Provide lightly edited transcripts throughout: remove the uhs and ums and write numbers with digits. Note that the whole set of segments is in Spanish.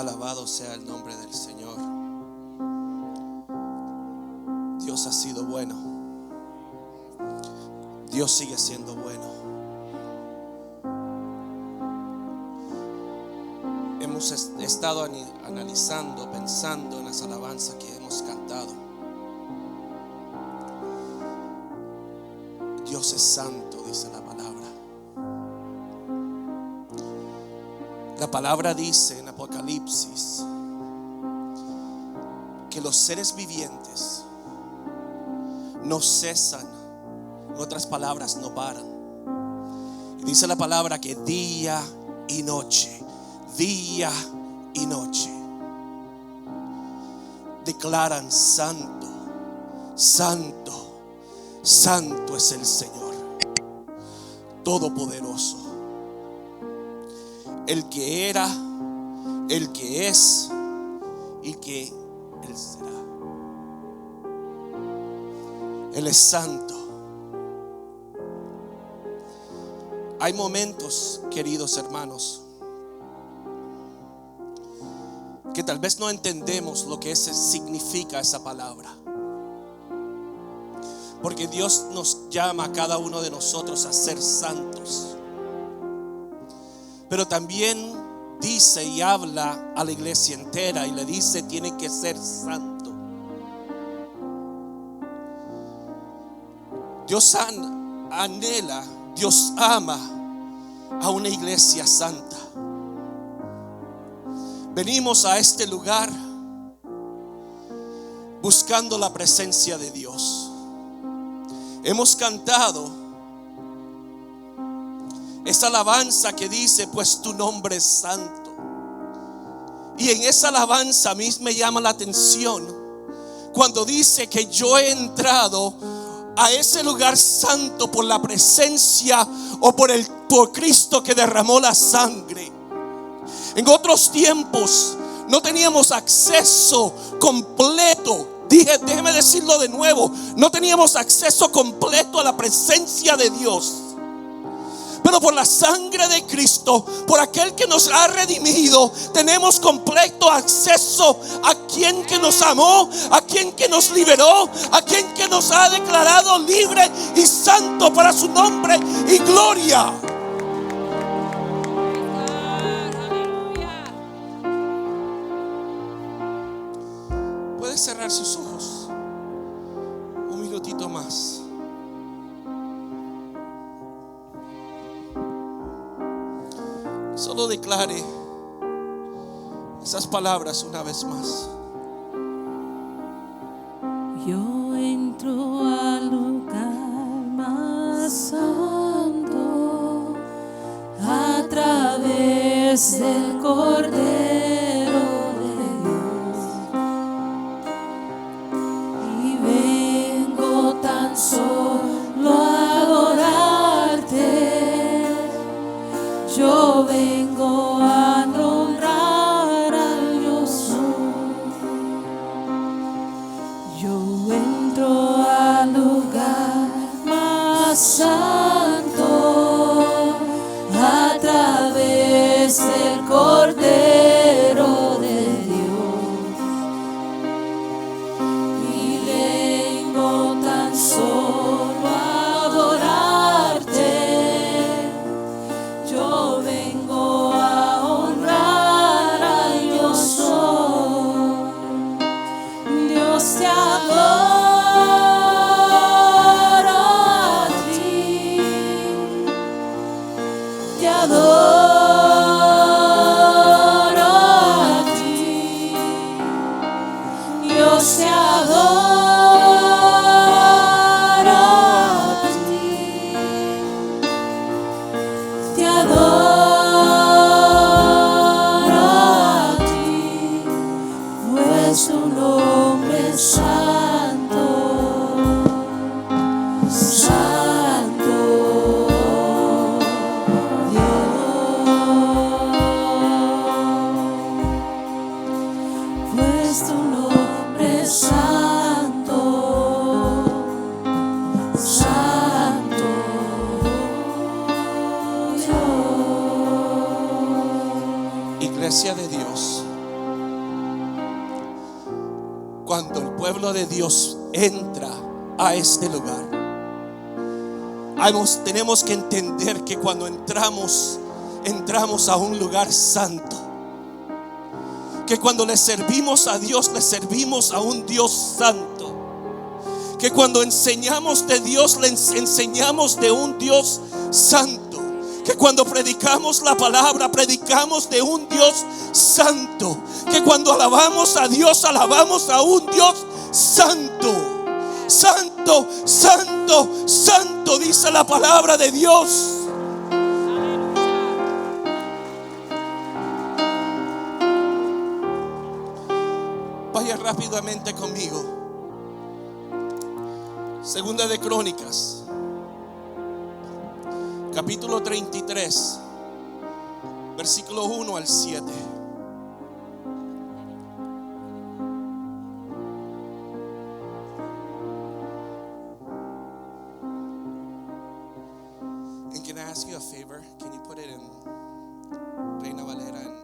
Alabado sea el nombre del Señor. Dios ha sido bueno. Dios sigue siendo bueno. Hemos estado analizando, pensando en las alabanzas que hemos cantado. Dios es santo, dice la palabra. La palabra dice en Apocalipsis que los seres vivientes no cesan, en otras palabras, no paran. Y dice la palabra que día y noche declaran: santo, santo, santo es el Señor Todopoderoso, el que era, el que es y que Él será. Él es santo. Hay momentos, queridos hermanos, que tal vez no entendemos lo que significa esa palabra, porque Dios nos llama a cada uno de nosotros a ser santos. Pero también dice y habla a la iglesia entera y le dice: tiene que ser santo. Dios anhela, Dios ama a una iglesia santa. Venimos a este lugar buscando la presencia de Dios. Hemos cantado esa alabanza que dice: pues tu nombre es santo. Y en esa alabanza a mí me llama la atención cuando dice que yo he entrado a ese lugar santo por la presencia o por Cristo que derramó la sangre. En otros tiempos no teníamos acceso completo. Déjeme decirlo de nuevo: no teníamos acceso completo a la presencia de Dios. Pero por la sangre de Cristo, por aquel que nos ha redimido, tenemos completo acceso a quien que nos amó, a quien que nos liberó, a quien que nos ha declarado libre y santo para su nombre y gloria. Puede cerrar sus ojos un minutito más. Solo declare esas palabras una vez más. Yo entro al lugar más santo a través del Cordero de Dios, y vengo tan solo a adorarte. Yo vengo a honrar al yo soy. Yo entro al lugar más santo a través del Cordero de Dios, y vengo tan solo a adorarte. Yo vengo a honrar al yo soy. Dios, te adoro a ti, te adoro a ti. Dios, te adoro a ti, te adoro a ti, pues tu nombre es santo, santo Dios, pues tu nombre es santo, santo Dios. Iglesia de Dios, cuando el pueblo de Dios entra a este lugar, tenemos que entender que cuando entramos a un lugar santo, que cuando le servimos a Dios, le servimos a un Dios santo, que cuando enseñamos de Dios, le enseñamos de un Dios santo, que cuando predicamos la palabra, predicamos de un Dios santo, que cuando alabamos a Dios, alabamos a un Dios santo. Santo, santo, santo, dice la palabra de Dios. Vaya rápidamente conmigo. Segunda de Crónicas, capítulo 33, versículo 1 al 7. And can I ask you a favor? Can you put it in Reina Valera?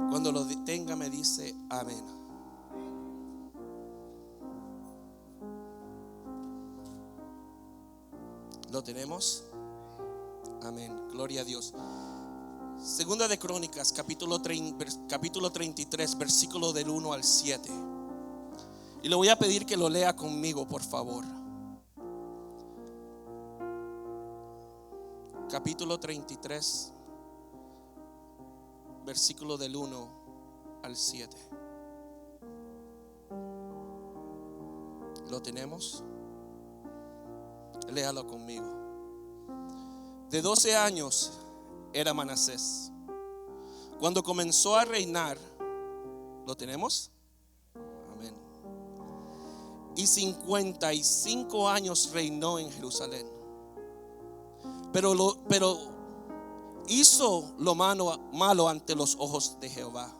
Cuando lo tenga me dice amén. ¿Lo tenemos? Amén. Gloria a Dios. Segunda de Crónicas, capítulo 33, versículo del 1 al 7. Y le voy a pedir que lo lea conmigo, por favor. Capítulo 33, versículo del 1 al 7. ¿Lo tenemos? Léalo conmigo. De 12 años era Manasés cuando comenzó a reinar. ¿Lo tenemos? Amén. Y 55 años reinó en Jerusalén. Pero hizo lo malo ante los ojos de Jehová,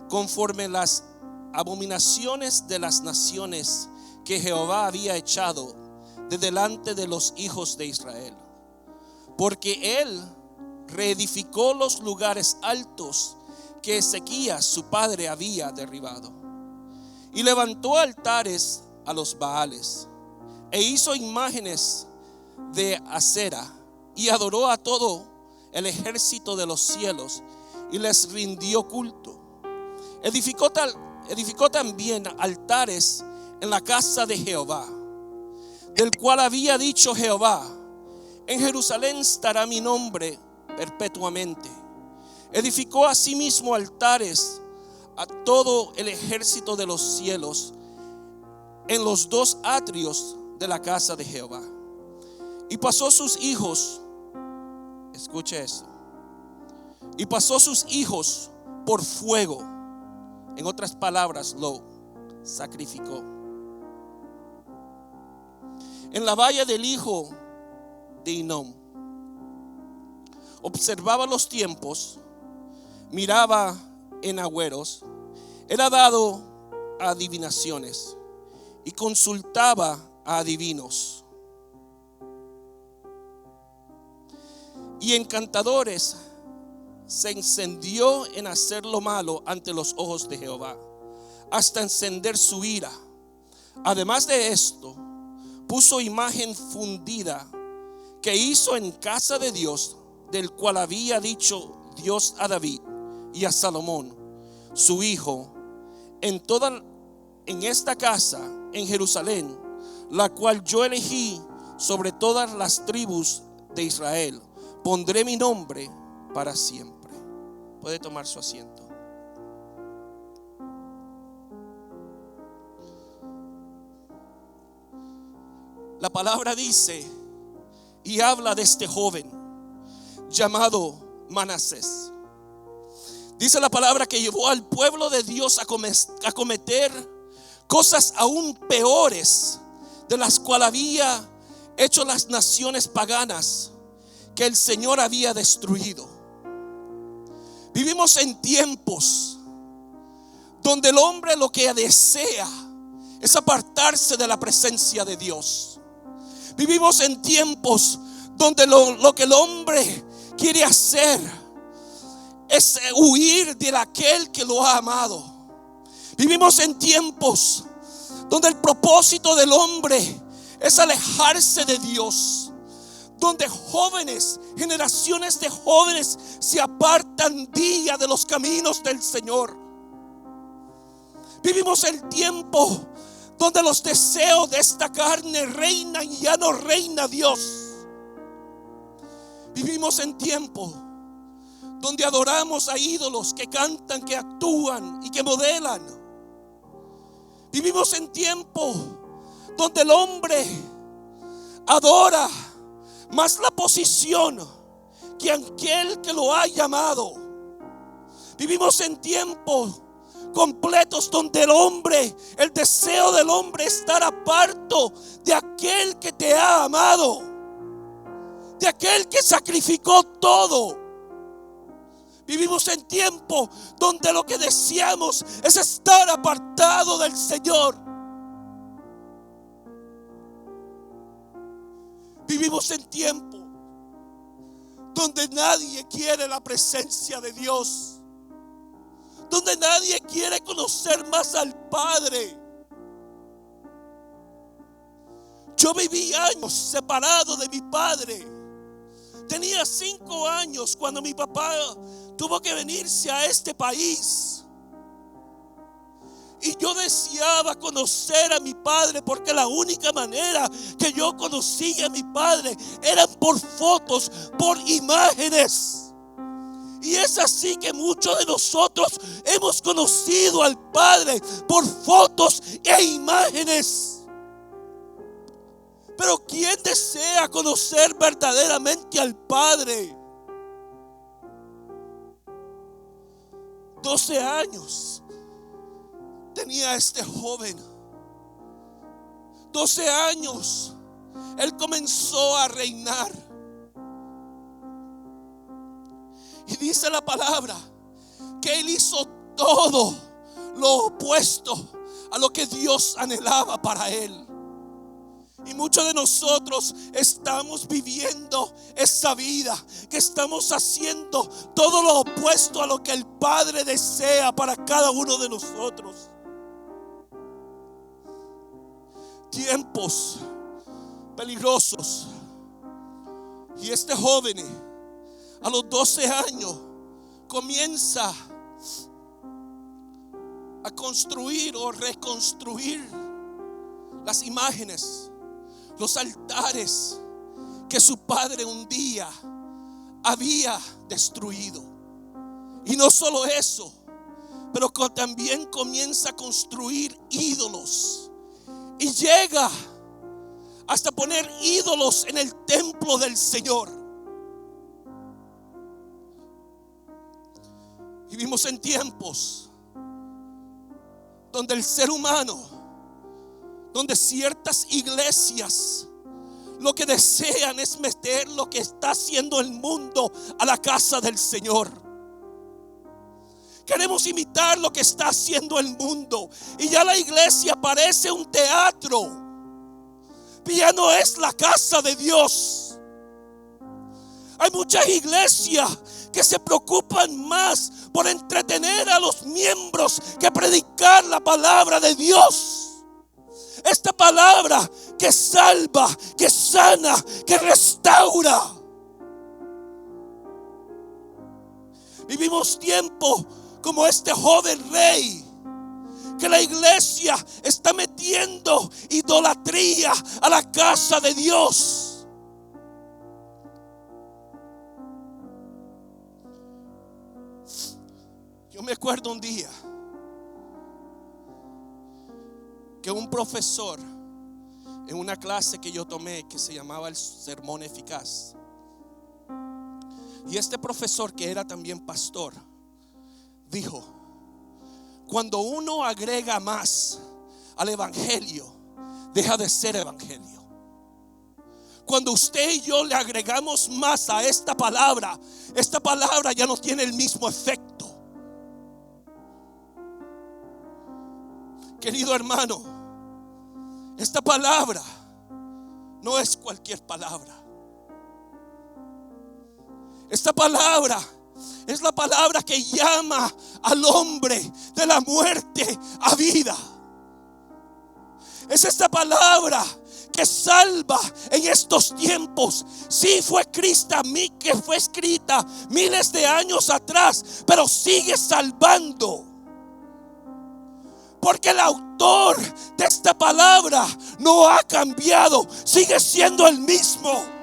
conforme las abominaciones de las naciones que Jehová había echado de delante de los hijos de Israel, porque él reedificó los lugares altos que Ezequías su padre había derribado, y levantó altares a los Baales, e hizo imágenes de acera, y adoró a todo el ejército de los cielos, y les rindió culto. Edificó también altares en la casa de Jehová, del cual había dicho Jehová: en Jerusalén estará mi nombre perpetuamente. Edificó asimismo altares a todo el ejército de los cielos en los dos atrios de la casa de Jehová. Y pasó sus hijos, escuche eso, y pasó sus hijos por fuego. En otras palabras, lo sacrificó. En la valla del hijo de Hinnom observaba los tiempos, miraba en agüeros, era dado a adivinaciones y consultaba a adivinos y encantadores. Se encendió en hacer lo malo ante los ojos de Jehová, hasta encender su ira. Además de esto, puso imagen fundida que hizo en casa de Dios, del cual había dicho Dios a David y a Salomón su hijo, en esta casa en Jerusalén, la cual yo elegí sobre todas las tribus de Israel, pondré mi nombre para siempre. Puede tomar su asiento. La palabra dice y habla de este joven llamado Manasés. Dice la palabra que llevó al pueblo de Dios a cometer cosas aún peores de las cuales había hecho las naciones paganas que el Señor había destruido. Vivimos en tiempos donde el hombre lo que desea es apartarse de la presencia de Dios. Vivimos en tiempos donde lo que el hombre quiere hacer es huir de aquel que lo ha amado. Vivimos en tiempos donde el propósito del hombre es alejarse de Dios, donde jóvenes, generaciones de jóvenes se apartan día de los caminos del Señor. Vivimos el tiempo donde los deseos de esta carne reinan y ya no reina Dios. Vivimos en tiempo donde adoramos a ídolos que cantan, que actúan y que modelan. Vivimos en tiempo donde el hombre adora más la posición que aquel que lo ha llamado. Vivimos en tiempos completos donde el deseo del hombre es estar aparto de aquel que te ha amado, de aquel que sacrificó todo. Vivimos en tiempo donde lo que deseamos es estar apartado del Señor. Vivimos en tiempo donde nadie quiere la presencia de Dios, donde nadie quiere conocer más al Padre. Yo viví años separado de mi padre. Tenía 5 años cuando mi papá tuvo que venirse a este país. Y yo deseaba conocer a mi padre, porque la única manera que yo conocía a mi padre eran por fotos, por imágenes. Y es así que muchos de nosotros hemos conocido al Padre por fotos e imágenes. Pero ¿quién desea conocer verdaderamente al Padre? 12 años tenía este joven. 12 años él comenzó a reinar. Y dice la palabra que él hizo todo lo opuesto a lo que Dios anhelaba para él. Y muchos de nosotros estamos viviendo esa vida, que estamos haciendo todo lo opuesto a lo que el Padre desea para cada uno de nosotros. Tiempos peligrosos. Y este joven a los 12 años comienza a construir o reconstruir las imágenes, los altares que su padre un día había destruido. Y no solo eso, pero también comienza a construir ídolos. Y llega hasta poner ídolos en el templo del Señor. Vivimos en tiempos donde el ser humano, donde ciertas iglesias lo que desean es meter lo que está haciendo el mundo a la casa del Señor. Queremos imitar lo que está haciendo el mundo, y ya la iglesia parece un teatro. Ya no es la casa de Dios. Hay muchas iglesias que se preocupan más por entretener a los miembros que predicar la palabra de Dios. Esta palabra que salva, que sana, que restaura. Vivimos tiempo como este joven rey, que la iglesia está metiendo idolatría a la casa de Dios. Yo me acuerdo un día que un profesor en una clase que yo tomé que se llamaba el sermón eficaz, y este profesor, que era también pastor, dijo: cuando uno agrega más al evangelio, deja de ser evangelio. Cuando usted y yo le agregamos más a esta palabra ya no tiene el mismo efecto. Querido hermano, esta palabra no es cualquier palabra. Esta palabra es la palabra que llama al hombre de la muerte a vida. Es esta palabra que salva en estos tiempos. Sí, fue escrita miles de años atrás, pero sigue salvando. Porque el autor de esta palabra no ha cambiado, sigue siendo el mismo.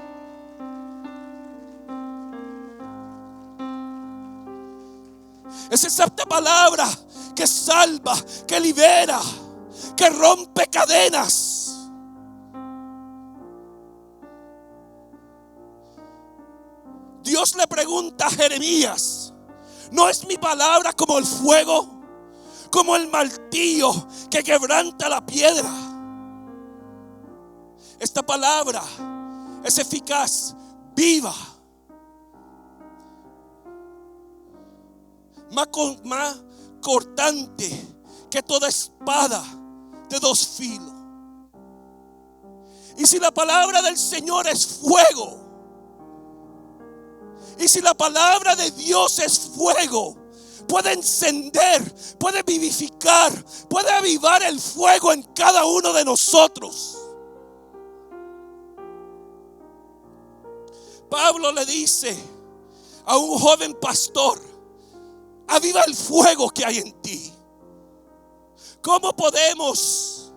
Es esta palabra que salva, que libera, que rompe cadenas. Dios le pregunta a Jeremías: ¿no es mi palabra como el fuego, como el martillo que quebranta la piedra? Esta palabra es eficaz, viva, más cortante que toda espada de dos filos. Y si la palabra del Señor es fuego, y si la palabra de Dios es fuego, puede encender, puede vivificar, puede avivar el fuego en cada uno de nosotros. Pablo le dice a un joven pastor: aviva el fuego que hay en ti. ¿Cómo podemos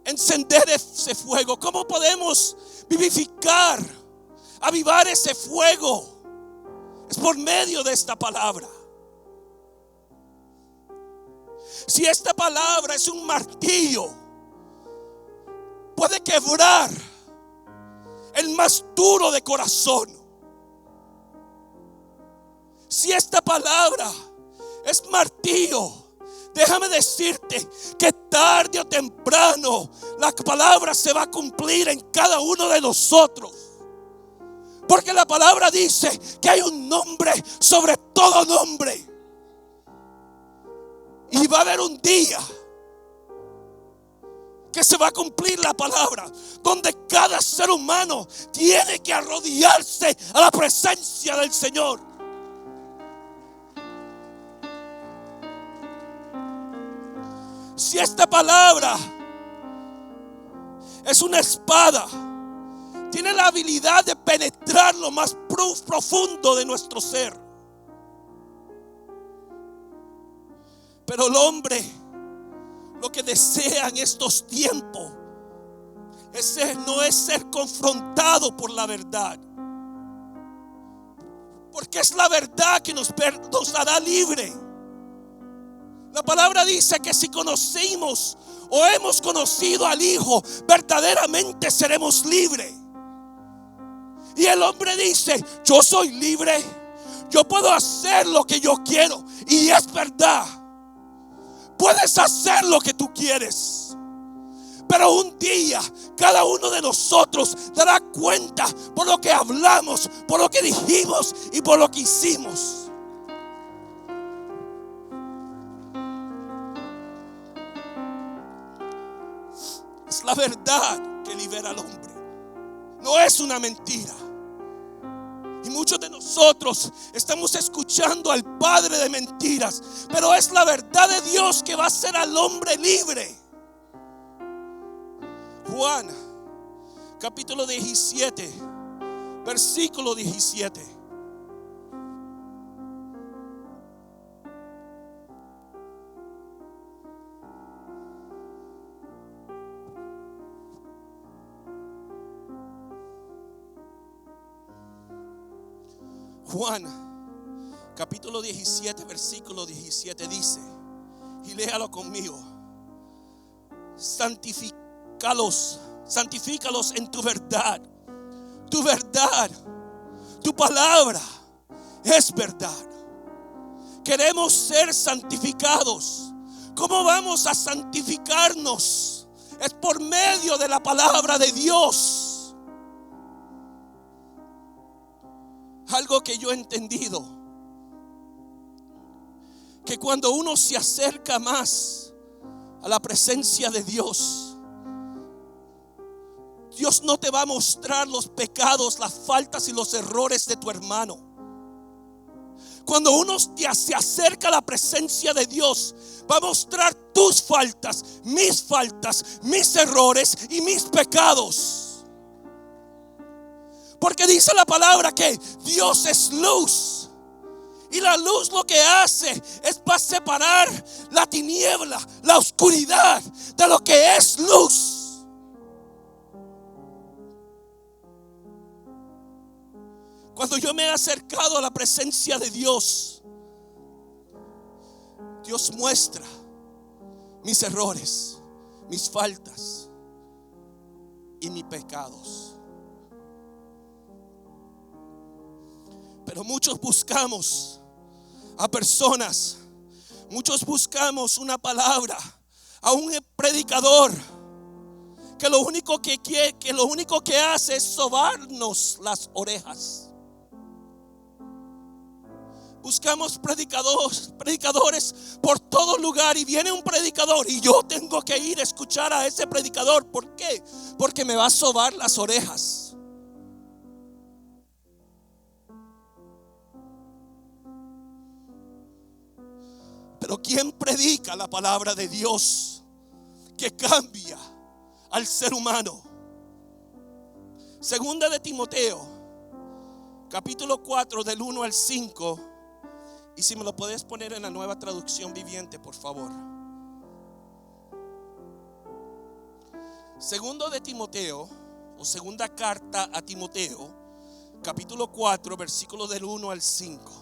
encender ese fuego? ¿Cómo podemos vivificar, avivar ese fuego? Es por medio de esta palabra. Si esta palabra es un martillo, puede quebrar el más duro de corazón. Si esta palabra es martillo, déjame decirte que tarde o temprano la palabra se va a cumplir en cada uno de nosotros. Porque la palabra dice que hay un nombre sobre todo nombre. Y va a haber un día que se va a cumplir la palabra, donde cada ser humano tiene que arrodillarse a la presencia del Señor. Si esta palabra es una espada, tiene la habilidad de penetrar lo más profundo de nuestro ser. Pero el hombre lo que desea en estos tiempos no es ser confrontado por la verdad, porque es la verdad que nos hará libre. La palabra dice que si conocimos o hemos conocido al Hijo, verdaderamente seremos libres. Y el hombre dice: yo soy libre, yo puedo hacer lo que yo quiero. Y es verdad, puedes hacer lo que tú quieres. Pero un día cada uno de nosotros dará cuenta por lo que hablamos, por lo que dijimos y por lo que hicimos. Es la verdad que libera al hombre, no es una mentira. Y muchos de nosotros estamos escuchando al padre de mentiras, pero es la verdad de Dios que va a hacer al hombre libre. Juan, capítulo 17, versículo 17. Juan, capítulo 17, versículo 17 dice, y léalo conmigo: santifícalos en tu verdad. Tu verdad, tu palabra es verdad. Queremos ser santificados. ¿Cómo vamos a santificarnos? Es por medio de la palabra de Dios. Algo que yo he entendido, que cuando uno se acerca más a la presencia de Dios, Dios no te va a mostrar los pecados, las faltas y los errores de tu hermano. Cuando uno se acerca a la presencia de Dios, va a mostrar tus faltas, mis errores y mis pecados. Porque dice la palabra que Dios es luz. Y la luz lo que hace es para separar la tiniebla, la oscuridad de lo que es luz. Cuando yo me he acercado a la presencia de Dios, Dios muestra mis errores, mis faltas y mis pecados. Pero muchos buscamos a personas, muchos buscamos una palabra, a un predicador que lo único que hace es sobarnos las orejas. Buscamos predicadores por todo lugar, y viene un predicador y yo tengo que ir a escuchar a ese predicador. ¿Por qué? Porque me va a sobar las orejas. Pero ¿quién predica la palabra de Dios que cambia al ser humano? Segunda de Timoteo, capítulo 4, del 1 al 5. Y si me lo puedes poner en la Nueva Traducción Viviente, por favor. Segundo de Timoteo, o segunda carta a Timoteo, capítulo 4, versículo del 1 al 5.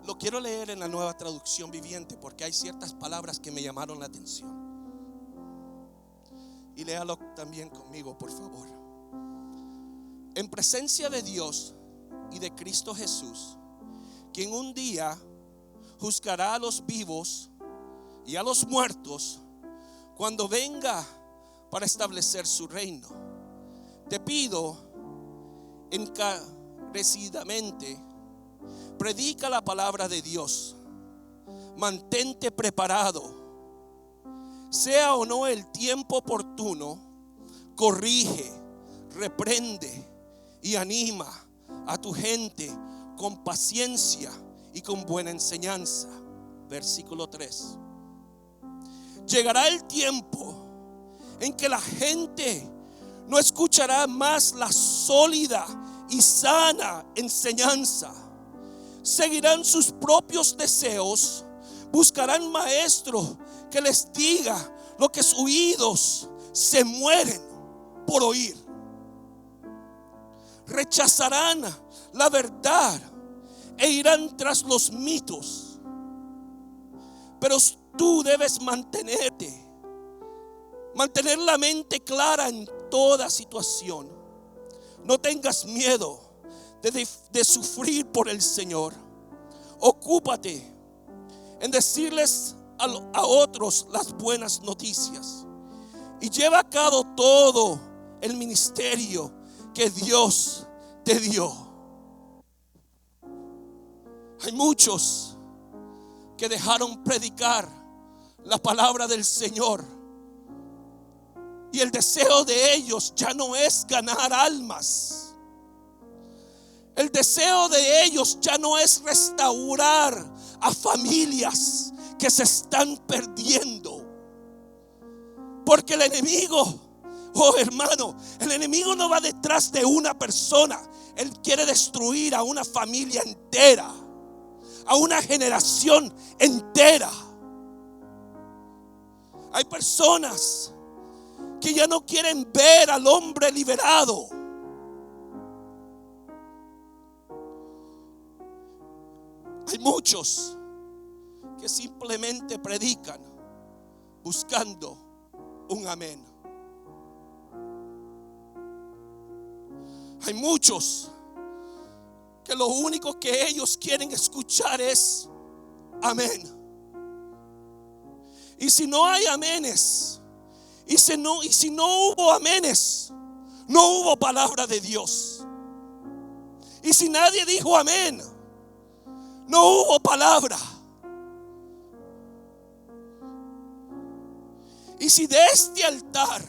Lo quiero leer en la Nueva Traducción Viviente porque hay ciertas palabras que me llamaron la atención. Y léalo también conmigo, por favor. En presencia de Dios y de Cristo Jesús, quien un día juzgará a los vivos y a los muertos cuando venga para establecer su reino, te pido encarecidamente, predica la palabra de Dios, mantente preparado. Sea o no el tiempo oportuno, corrige, reprende y anima a tu gente con paciencia y con buena enseñanza. Versículo 3. Llegará el tiempo en que la gente no escuchará más la sólida y sana enseñanza. Seguirán sus propios deseos, buscarán maestros que les diga lo que sus oídos se mueren por oír. Rechazarán la verdad e irán tras los mitos. Pero tú debes mantener la mente clara en toda situación. No tengas miedo de sufrir por el Señor. Ocúpate en decirles a otros las buenas noticias y lleva a cabo todo el ministerio que Dios te dio. Hay muchos que dejaron predicar la palabra del Señor y el deseo de ellos ya no es ganar almas. El deseo de ellos ya no es restaurar a familias que se están perdiendo. Porque el enemigo, oh hermano, el enemigo no va detrás de una persona. Él quiere destruir a una familia entera, a una generación entera. Hay personas que ya no quieren ver al hombre liberado. Hay muchos que simplemente predican buscando un amén. Hay muchos que lo único que ellos quieren escuchar es amén. Y si no hay amenes, y si no hubo amenes, no hubo palabra de Dios. Y si nadie dijo amén, no hubo palabra. si de este altar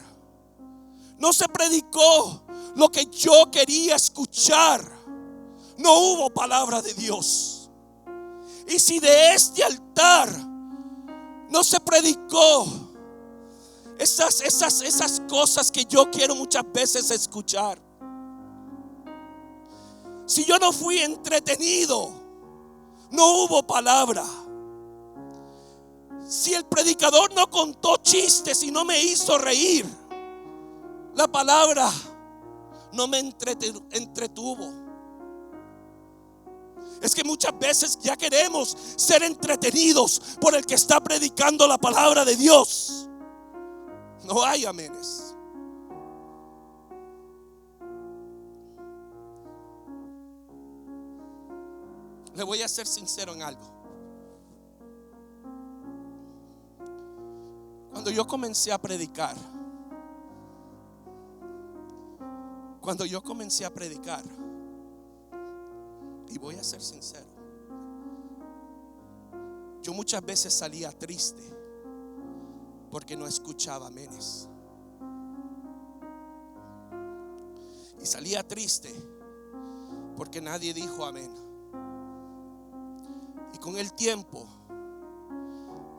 no se predicó lo que yo quería escuchar, no hubo palabra de Dios. Y si de este altar no se predicó esas cosas que yo quiero muchas veces escuchar, si yo no fui entretenido, no hubo palabra. Si el predicador no contó chistes y no me hizo reír, la palabra no me entretuvo. Es que muchas veces ya queremos ser entretenidos por el que está predicando la palabra de Dios. No hay amenes. Le voy a ser sincero en algo. Cuando yo comencé a predicar, y voy a ser sincero, yo muchas veces salía triste porque no escuchaba amenes. Y salía triste porque nadie dijo amén. Y con el tiempo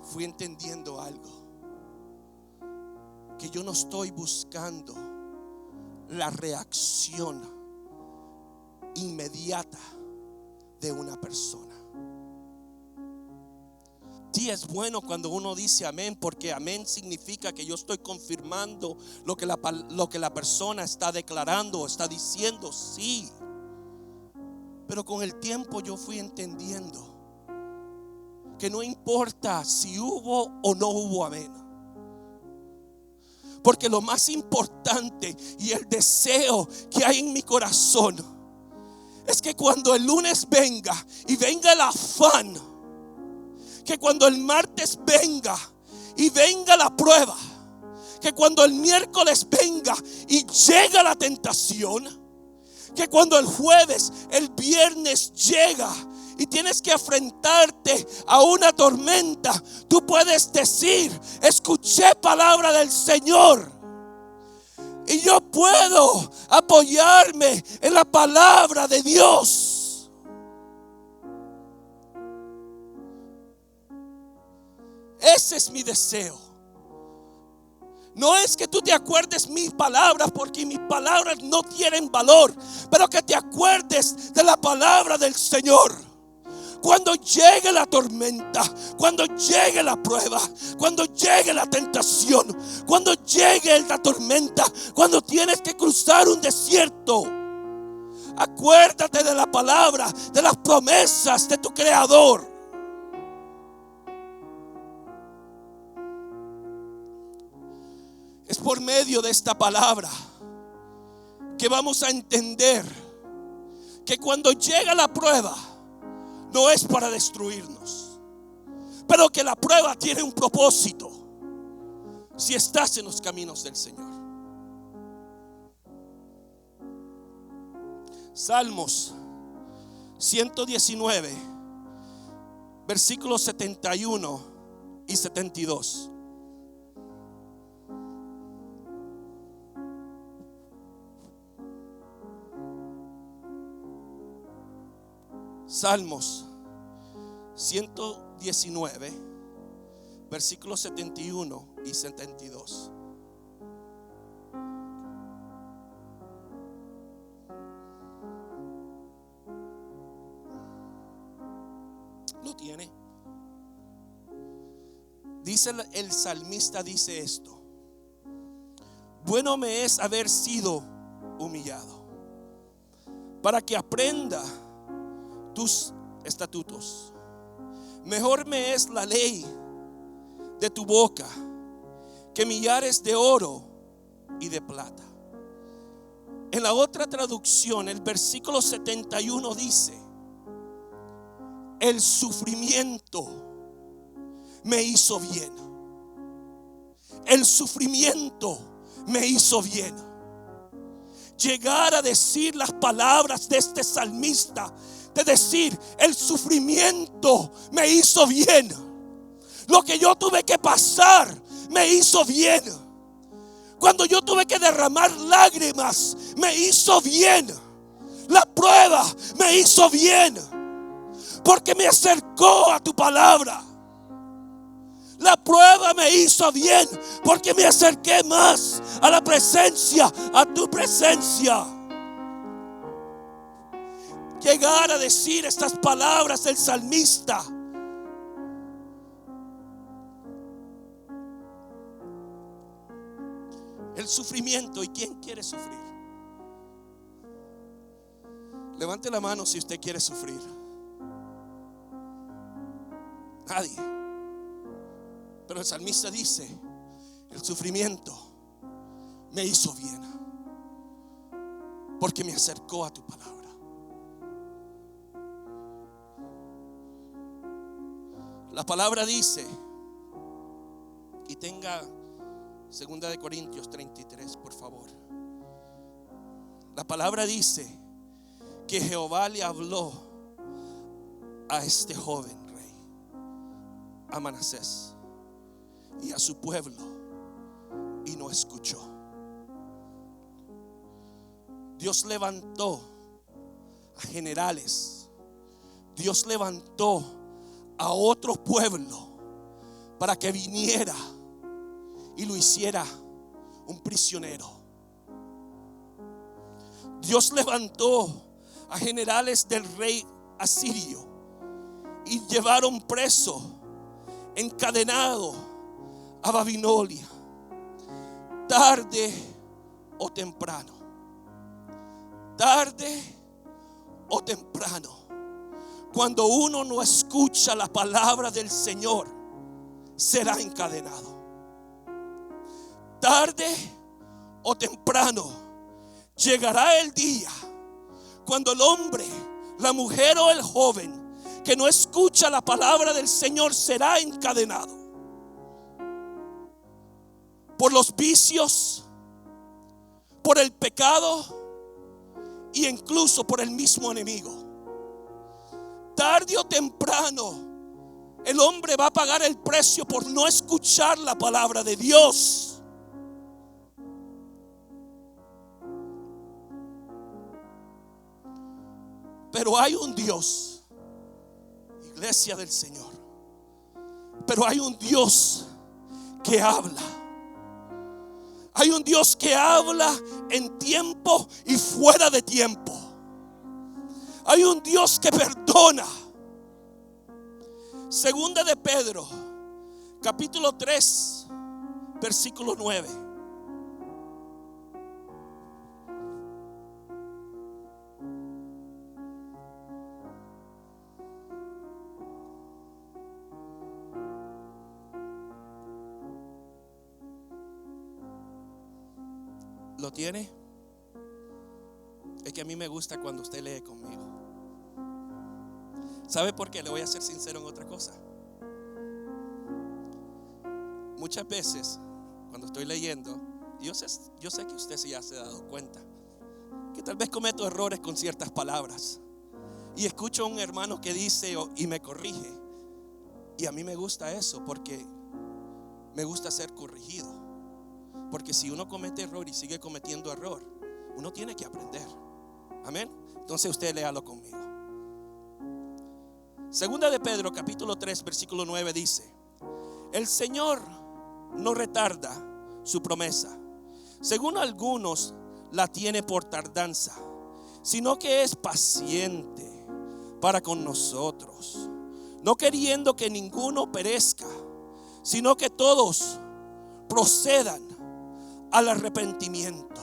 fui entendiendo algo, que yo no estoy buscando la reacción inmediata de una persona. Sí, es bueno cuando uno dice amén, porque amén significa que yo estoy confirmando lo que la persona está declarando o está diciendo, sí. Pero con el tiempo yo fui entendiendo que no importa si hubo o no hubo amén, porque lo más importante y el deseo que hay en mi corazón es que cuando el lunes venga y venga el afán, que cuando el martes venga y venga la prueba, que cuando el miércoles venga y llega la tentación, que cuando el jueves, el viernes llega y tienes que enfrentarte a una tormenta, tú puedes decir: escuché palabra del Señor. Y yo puedo apoyarme en la palabra de Dios. Ese es mi deseo. No es que tú te acuerdes mis palabras, porque mis palabras no tienen valor, pero que te acuerdes de la palabra del Señor. Cuando llegue la tormenta, cuando llegue la prueba, cuando llegue la tentación, cuando llegue la tormenta, cuando tienes que cruzar un desierto, acuérdate de la palabra, de las promesas de tu Creador. Es por medio de esta palabra que vamos a entender que cuando llega la prueba, no es para destruirnos, pero que la prueba tiene un propósito si estás en los caminos del Señor. Salmos 119, versículos 71 y 72. Salmos 119, versículos 71 y 72. ¿Lo tiene? Dice el salmista, dice esto: bueno me es haber sido humillado, para que aprenda tus estatutos. Mejor me es la ley de tu boca que millares de oro y de plata. En la otra traducción, el versículo 71 dice: el sufrimiento me hizo bien. El sufrimiento me hizo bien. Llegar a decir las palabras de este salmista, de decir: el sufrimiento me hizo bien. Lo que yo tuve que pasar me hizo bien. Cuando yo tuve que derramar lágrimas, me hizo bien. La prueba me hizo bien, porque me acercó a tu palabra. La prueba me hizo bien, porque me acerqué más a la presencia, a tu presencia. Llegar a decir estas palabras del salmista: el sufrimiento. ¿Y quién quiere sufrir? Levante la mano si usted quiere sufrir. Nadie. Pero el salmista dice: el sufrimiento me hizo bien, porque me acercó a tu palabra. La palabra dice, y tenga 2 de Corintios 33, por favor. La palabra dice que Jehová le habló a este joven rey, a Manasés, y a su pueblo, y no escuchó. Dios levantó a generales. Dios levantó a otro pueblo para que viniera y lo hiciera un prisionero. Dios levantó a generales del rey asirio y llevaron preso, encadenado a Babilonia. Tarde o temprano, tarde o temprano, cuando uno no escucha la palabra del Señor, será encadenado. Tarde o temprano llegará el día cuando el hombre, la mujer o el joven que no escucha la palabra del Señor será encadenado por los vicios, por el pecado e incluso por el mismo enemigo. Tarde o temprano el hombre va a pagar el precio por no escuchar la palabra de Dios. Pero hay un Dios, iglesia del Señor, pero hay un Dios que habla. Hay un Dios que habla en tiempo y fuera de tiempo. Hay un Dios que perdona. 2 de Pedro, capítulo 3, versículo 9. ¿Lo tiene? Es que a mí me gusta cuando usted lee conmigo. ¿Sabe por qué? Le voy a ser sincero en otra cosa. Muchas veces cuando estoy leyendo, yo sé que usted ya se ha dado cuenta que tal vez cometo errores con ciertas palabras, y escucho a un hermano que dice y me corrige, y a mí me gusta eso, porque me gusta ser corregido. Porque si uno comete error y sigue cometiendo error, uno tiene que aprender. Amén. Entonces usted léalo conmigo. 2 de Pedro, capítulo 3, versículo 9 dice: el Señor no retarda su promesa, según algunos la tiene por tardanza, sino que es paciente para con nosotros, no queriendo que ninguno perezca, sino que todos procedan al arrepentimiento.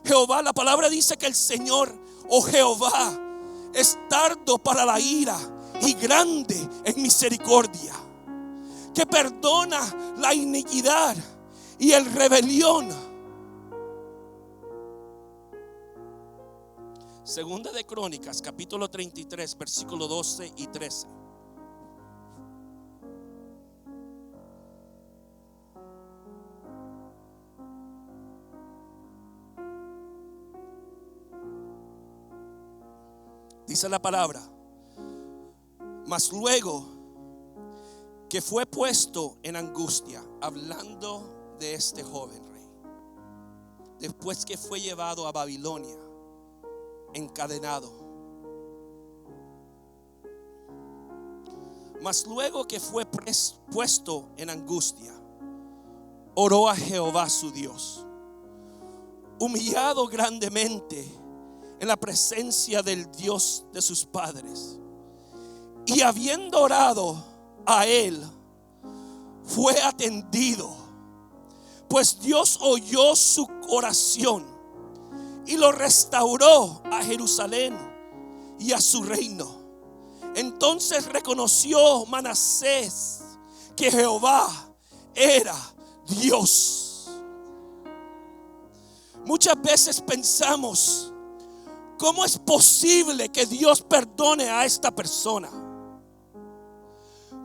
Jehová, la palabra dice que el Señor, o Jehová, es tardo para la ira y grande en misericordia, que perdona la iniquidad y el rebelión. 2 de Crónicas, capítulo 33, versículo 12 y 13. Dice la palabra: mas luego que fue puesto en angustia, hablando de este joven rey, después que fue llevado a Babilonia, encadenado. Mas luego que fue puesto en angustia, oró a Jehová su Dios, humillado grandemente en la presencia del Dios de sus padres. Y habiendo orado a él, fue atendido, pues Dios oyó su oración y lo restauró a Jerusalén y a su reino. Entonces reconoció Manasés que Jehová era Dios. Muchas veces pensamos, ¿cómo es posible que Dios perdone a esta persona?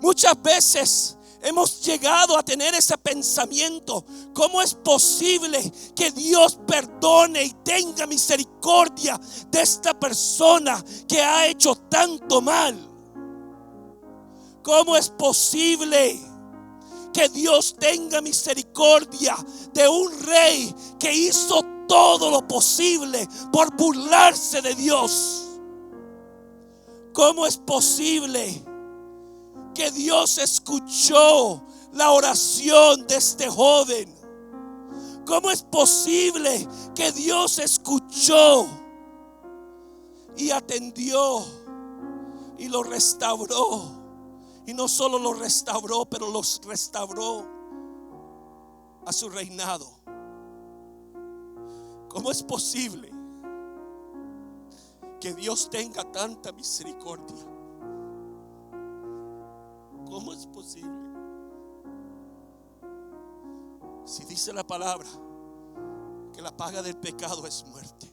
Muchas veces hemos llegado a tener ese pensamiento: ¿cómo es posible que Dios perdone y tenga misericordia de esta persona que ha hecho tanto mal? ¿Cómo es posible que Dios tenga misericordia de un rey que hizo todo lo posible por burlarse de Dios? ¿Cómo es posible que Dios escuchó la oración de este joven? ¿Cómo es posible que Dios escuchó y atendió y lo restauró? Y no solo lo restauró, pero los restauró a su reinado. ¿Cómo es posible que Dios tenga tanta misericordia? ¿Cómo es posible? Si dice la palabra que la paga del pecado es muerte,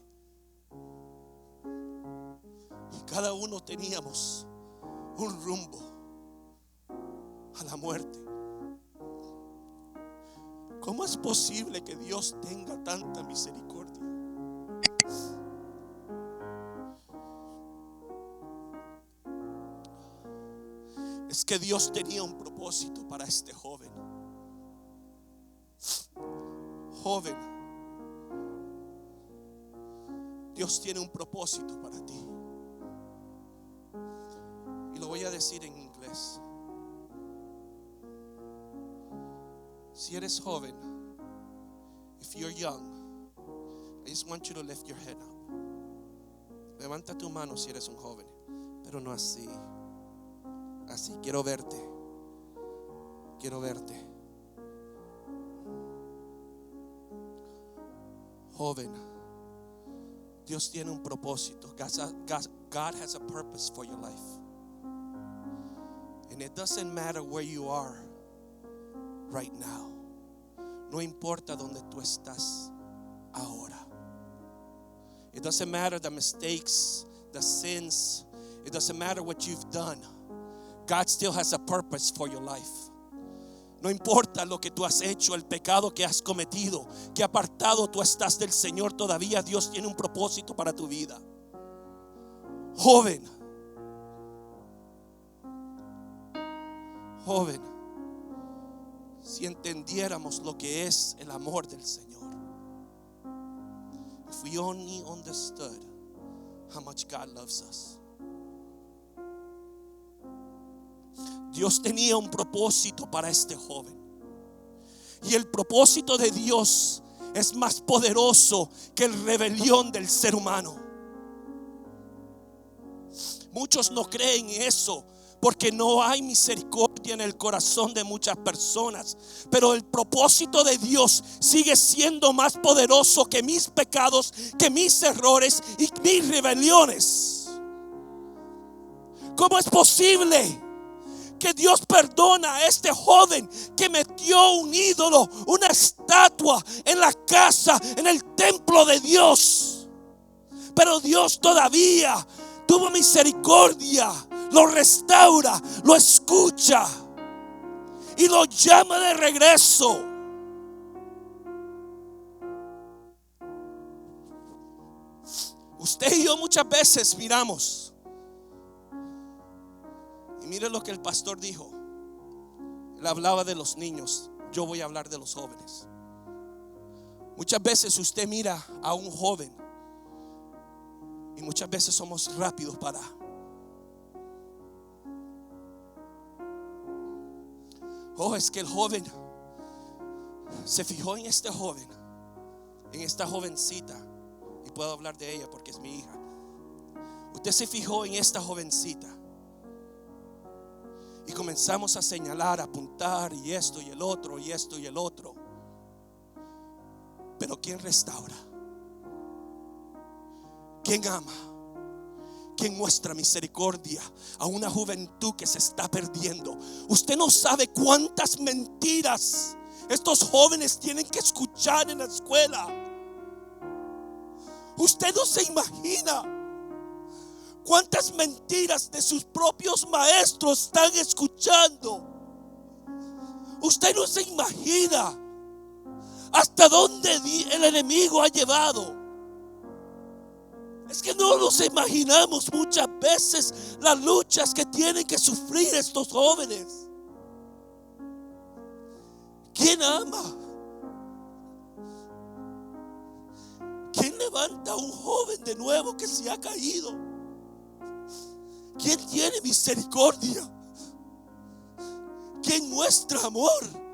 y cada uno teníamos un rumbo a la muerte, ¿cómo es posible que Dios tenga tanta misericordia? Es que Dios tenía un propósito para este joven. Joven, Dios tiene un propósito para ti. Y lo voy a decir en inglés. Si eres joven, if you're young, I just want you to lift your head up. Levanta tu mano si eres un joven, pero no así. Así, quiero verte. Quiero verte. Joven, Dios tiene un propósito. God has a purpose for your life. And it doesn't matter where you are right now. No importa donde tú estás ahora. It doesn't matter the mistakes, the sins. It doesn't matter what you've done. God still has a purpose for your life. No importa lo que tú has hecho, el pecado que has cometido, que apartado tú estás del Señor, todavía Dios tiene un propósito para tu vida. Joven, joven, si entendiéramos lo que es el amor del Señor, if we only understood how much God loves us. Dios tenía un propósito para este joven. Y el propósito de Dios es más poderoso que la rebelión del ser humano. Muchos no creen eso porque no hay misericordia en el corazón de muchas personas. Pero el propósito de Dios sigue siendo más poderoso que mis pecados, que mis errores y mis rebeliones. ¿Cómo es posible que Dios perdona a este joven que metió un ídolo, una estatua en la casa, en el templo de Dios? Pero Dios todavía tuvo misericordia, lo restaura, lo escucha y lo llama de regreso. Usted y yo muchas veces miramos. Mire lo que el pastor dijo. Él hablaba de los niños. Yo voy a hablar de los jóvenes. Muchas veces usted mira a un joven y muchas veces somos rápidos para es que el joven se fijó en este joven, en esta jovencita, y puedo hablar de ella porque es mi hija. Usted se fijó en esta jovencita y comenzamos a señalar, a apuntar, y esto y el otro, y esto y el otro. Pero ¿quién restaura? ¿Quién ama? ¿Quién muestra misericordia a una juventud que se está perdiendo? Usted no sabe cuántas mentiras estos jóvenes tienen que escuchar en la escuela. Usted no se imagina cuántas mentiras de sus propios maestros están escuchando. Usted no se imagina hasta dónde el enemigo ha llevado. Es que no nos imaginamos muchas veces las luchas que tienen que sufrir estos jóvenes. ¿Quién ama? ¿Quién levanta a un joven de nuevo que se ha caído? ¿Quién tiene misericordia? ¿Quién muestra amor?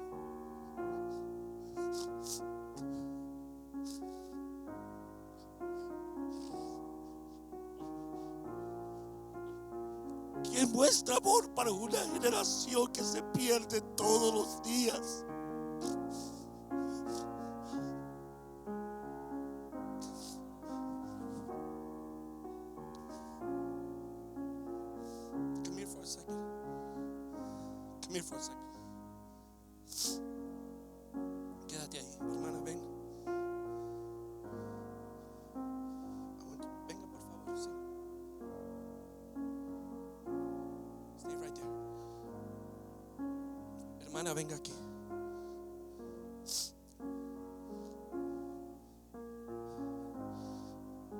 ¿Quién muestra amor para una generación que se pierde todos los días? Come here for a second. Come here for a second. Quédate ahí, hermana, ven. Venga, por favor, sí. Stay right there. Hermana, venga aquí.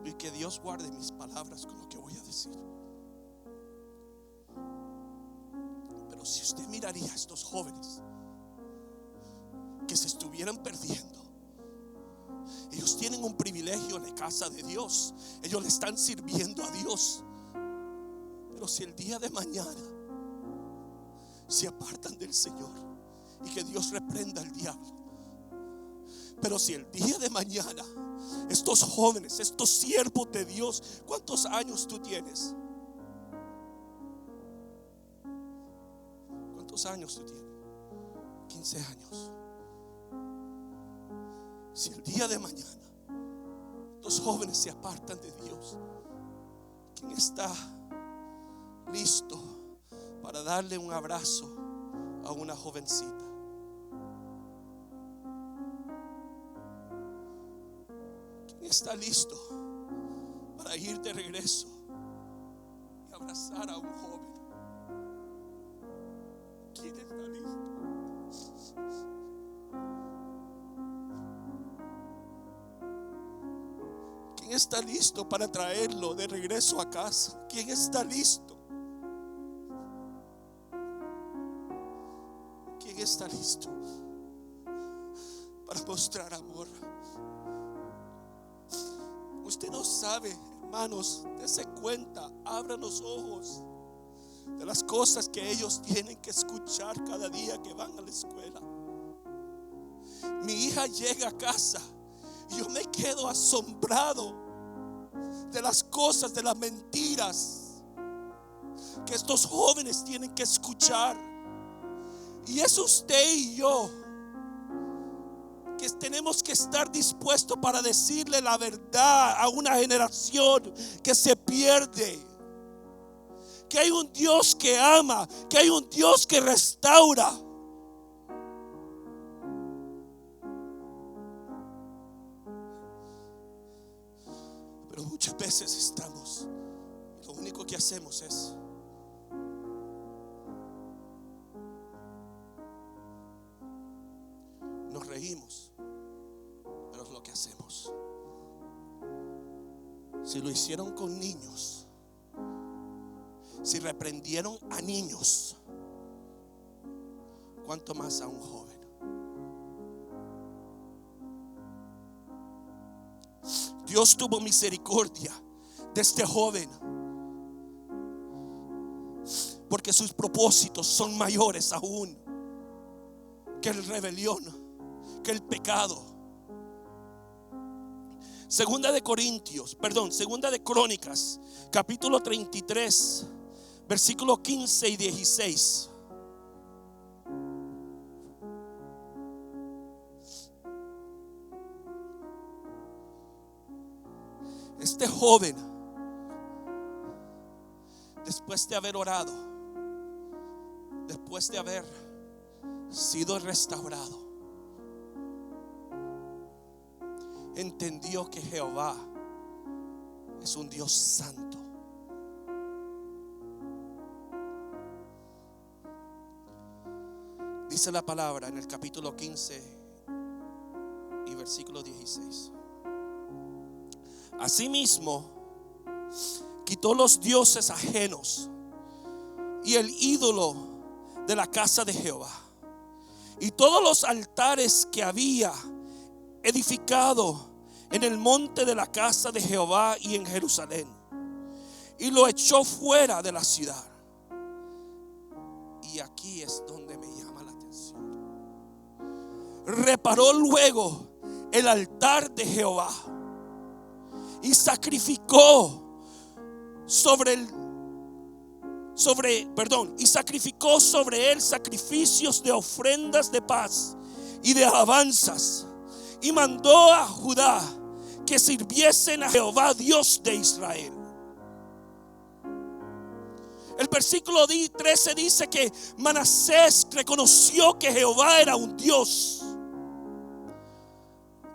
Y que Dios guarde mis palabras con lo que voy a decir. Pero si usted miraría a estos jóvenes que se estuvieran perdiendo, ellos tienen un privilegio en la casa de Dios. Ellos le están sirviendo a Dios. Pero si el día de mañana se apartan del Señor, y que Dios reprenda al diablo, pero si el día de mañana estos jóvenes, estos siervos de Dios, ¿cuántos años tú tienes? ¿Cuántos años tú tienes? 15 años. Si el día de mañana los jóvenes se apartan de Dios, ¿quién está listo para darle un abrazo a una jovencita? ¿Quién está listo para ir de regreso y abrazar a un joven? ¿Quién está listo? ¿Quién está listo para traerlo de regreso a casa? ¿Quién está listo? ¿Quién está listo para mostrar amor? Usted no sabe, hermanos, dése cuenta, abran los ojos de las cosas que ellos tienen que escuchar cada día que van a la escuela. Mi hija llega a casa y yo me quedo asombrado de las cosas, de las mentiras que estos jóvenes tienen que escuchar. Y es usted y yo que tenemos que estar dispuestos para decirle la verdad a una generación que se pierde. Que hay un Dios que ama, que hay un Dios que restaura. Pero muchas veces estamos, y lo único que hacemos es nos reímos, pero es lo que hacemos. Si lo hicieron con niños, si reprendieron a niños, cuánto más a un joven. Dios tuvo misericordia de este joven, porque sus propósitos son mayores aún que la rebelión, que el pecado. Segunda de Crónicas, capítulo 33, versículos 15 y 16. Este joven, después de haber orado, después de haber sido restaurado, entendió que Jehová es un Dios santo. Dice la palabra en el capítulo 15 y versículo 16. Asimismo, quitó los dioses ajenos y el ídolo de la casa de Jehová y todos los altares que había edificado en el monte de la casa de Jehová y en Jerusalén, y lo echó fuera de la ciudad. Y aquí es donde me llama la atención. Reparó luego el altar de Jehová y sacrificó sobre él sacrificios de ofrendas de paz y de alabanzas, y mandó a Judá que sirviesen a Jehová Dios de Israel. El versículo 13 dice que Manasés reconoció que Jehová era un Dios.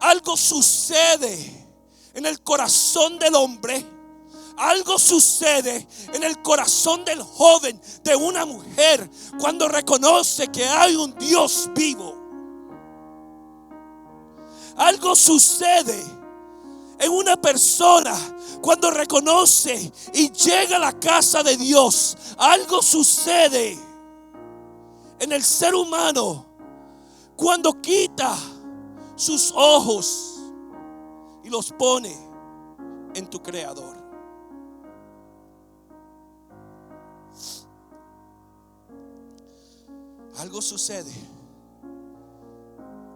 Algo sucede en el corazón del hombre, algo sucede en el corazón del joven, de una mujer, cuando reconoce que hay un Dios vivo. Algo sucede en una persona cuando reconoce y llega a la casa de Dios. Algo sucede en el ser humano cuando quita sus ojos y los pone en tu Creador. Algo sucede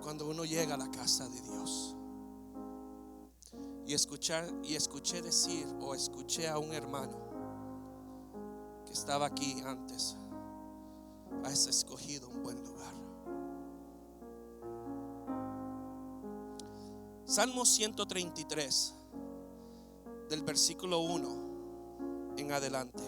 cuando uno llega a la casa de Dios. Y escuché decir, o escuché a un hermano que estaba aquí antes: has escogido un buen lugar. Salmo 133, del versículo 1 en adelante.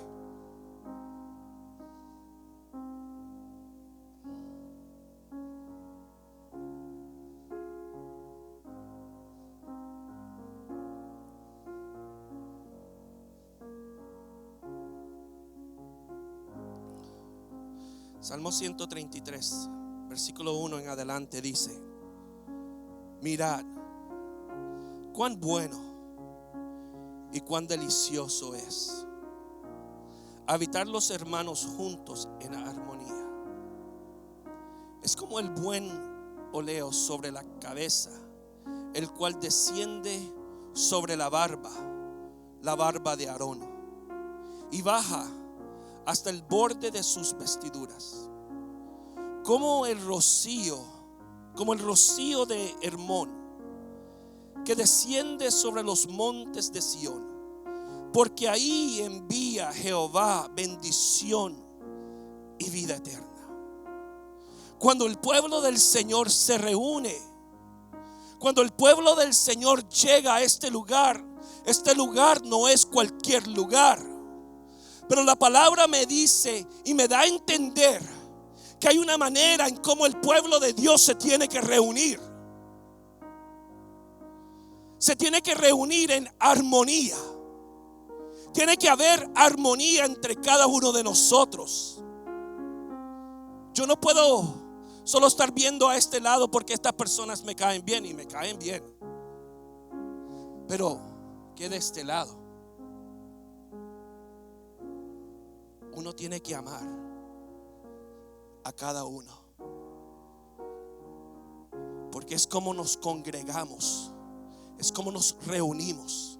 Salmo 133, versículo 1 en adelante dice: mirad cuán bueno y cuán delicioso es habitar los hermanos juntos en armonía. Es como el buen óleo sobre la cabeza, el cual desciende sobre la barba de Aarón, y baja hasta el borde de sus vestiduras, como el rocío de Hermón, que desciende sobre los montes de Sión, porque ahí envía Jehová bendición y vida eterna. Cuando el pueblo del Señor se reúne, cuando el pueblo del Señor llega a este lugar no es cualquier lugar. Pero la palabra me dice y me da a entender que hay una manera en cómo el pueblo de Dios se tiene que reunir. Se tiene que reunir en armonía. Tiene que haber armonía entre cada uno de nosotros. Yo no puedo solo estar viendo a este lado porque estas personas me caen bien, y me caen bien. Pero que de este lado uno tiene que amar a cada uno. Porque es como nos congregamos, es como nos reunimos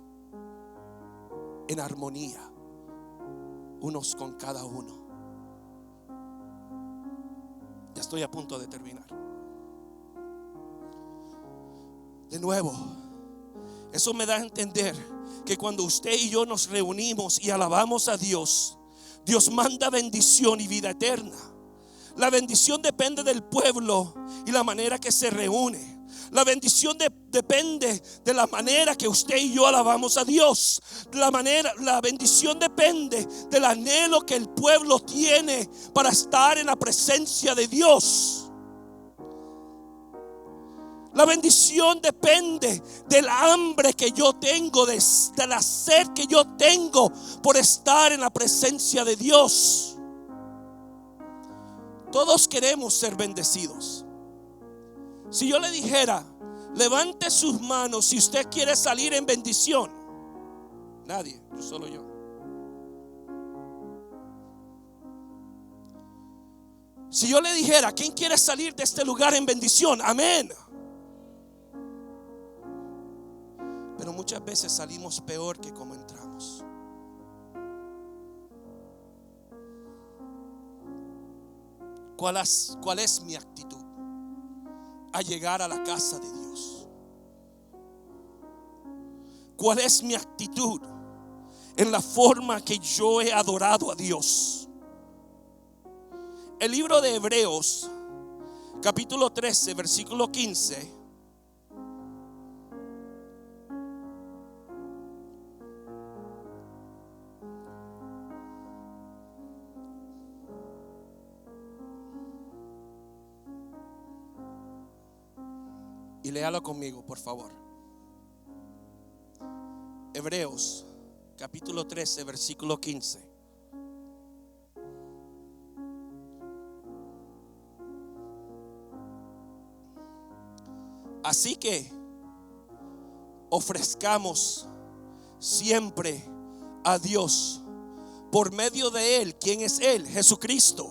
en armonía unos con cada uno. Ya estoy a punto de terminar. De nuevo, eso me da a entender que cuando usted y yo nos reunimos y alabamos a Dios, Dios manda bendición y vida eterna. La bendición depende del pueblo y la manera que se reúne. La bendición depende de la manera que usted y yo alabamos a Dios. La bendición depende del anhelo que el pueblo tiene para estar en la presencia de Dios. La bendición depende del hambre que yo tengo, de la sed que yo tengo por estar en la presencia de Dios. Todos queremos ser bendecidos. Si yo le dijera, levante sus manos si usted quiere salir en bendición. Nadie, solo yo. Si yo le dijera, ¿quién quiere salir de este lugar en bendición? Amén. Pero muchas veces salimos peor que como entramos. ¿Cuál es mi actitud a llegar a la casa de Dios? ¿Cuál es mi actitud en la forma que yo he adorado a Dios? El libro de Hebreos, capítulo 13, versículo 15. Y léalo conmigo, por favor. Hebreos, capítulo 13, versículo 15. Así que ofrezcamos siempre a Dios por medio de Él. ¿Quién es Él? Jesucristo.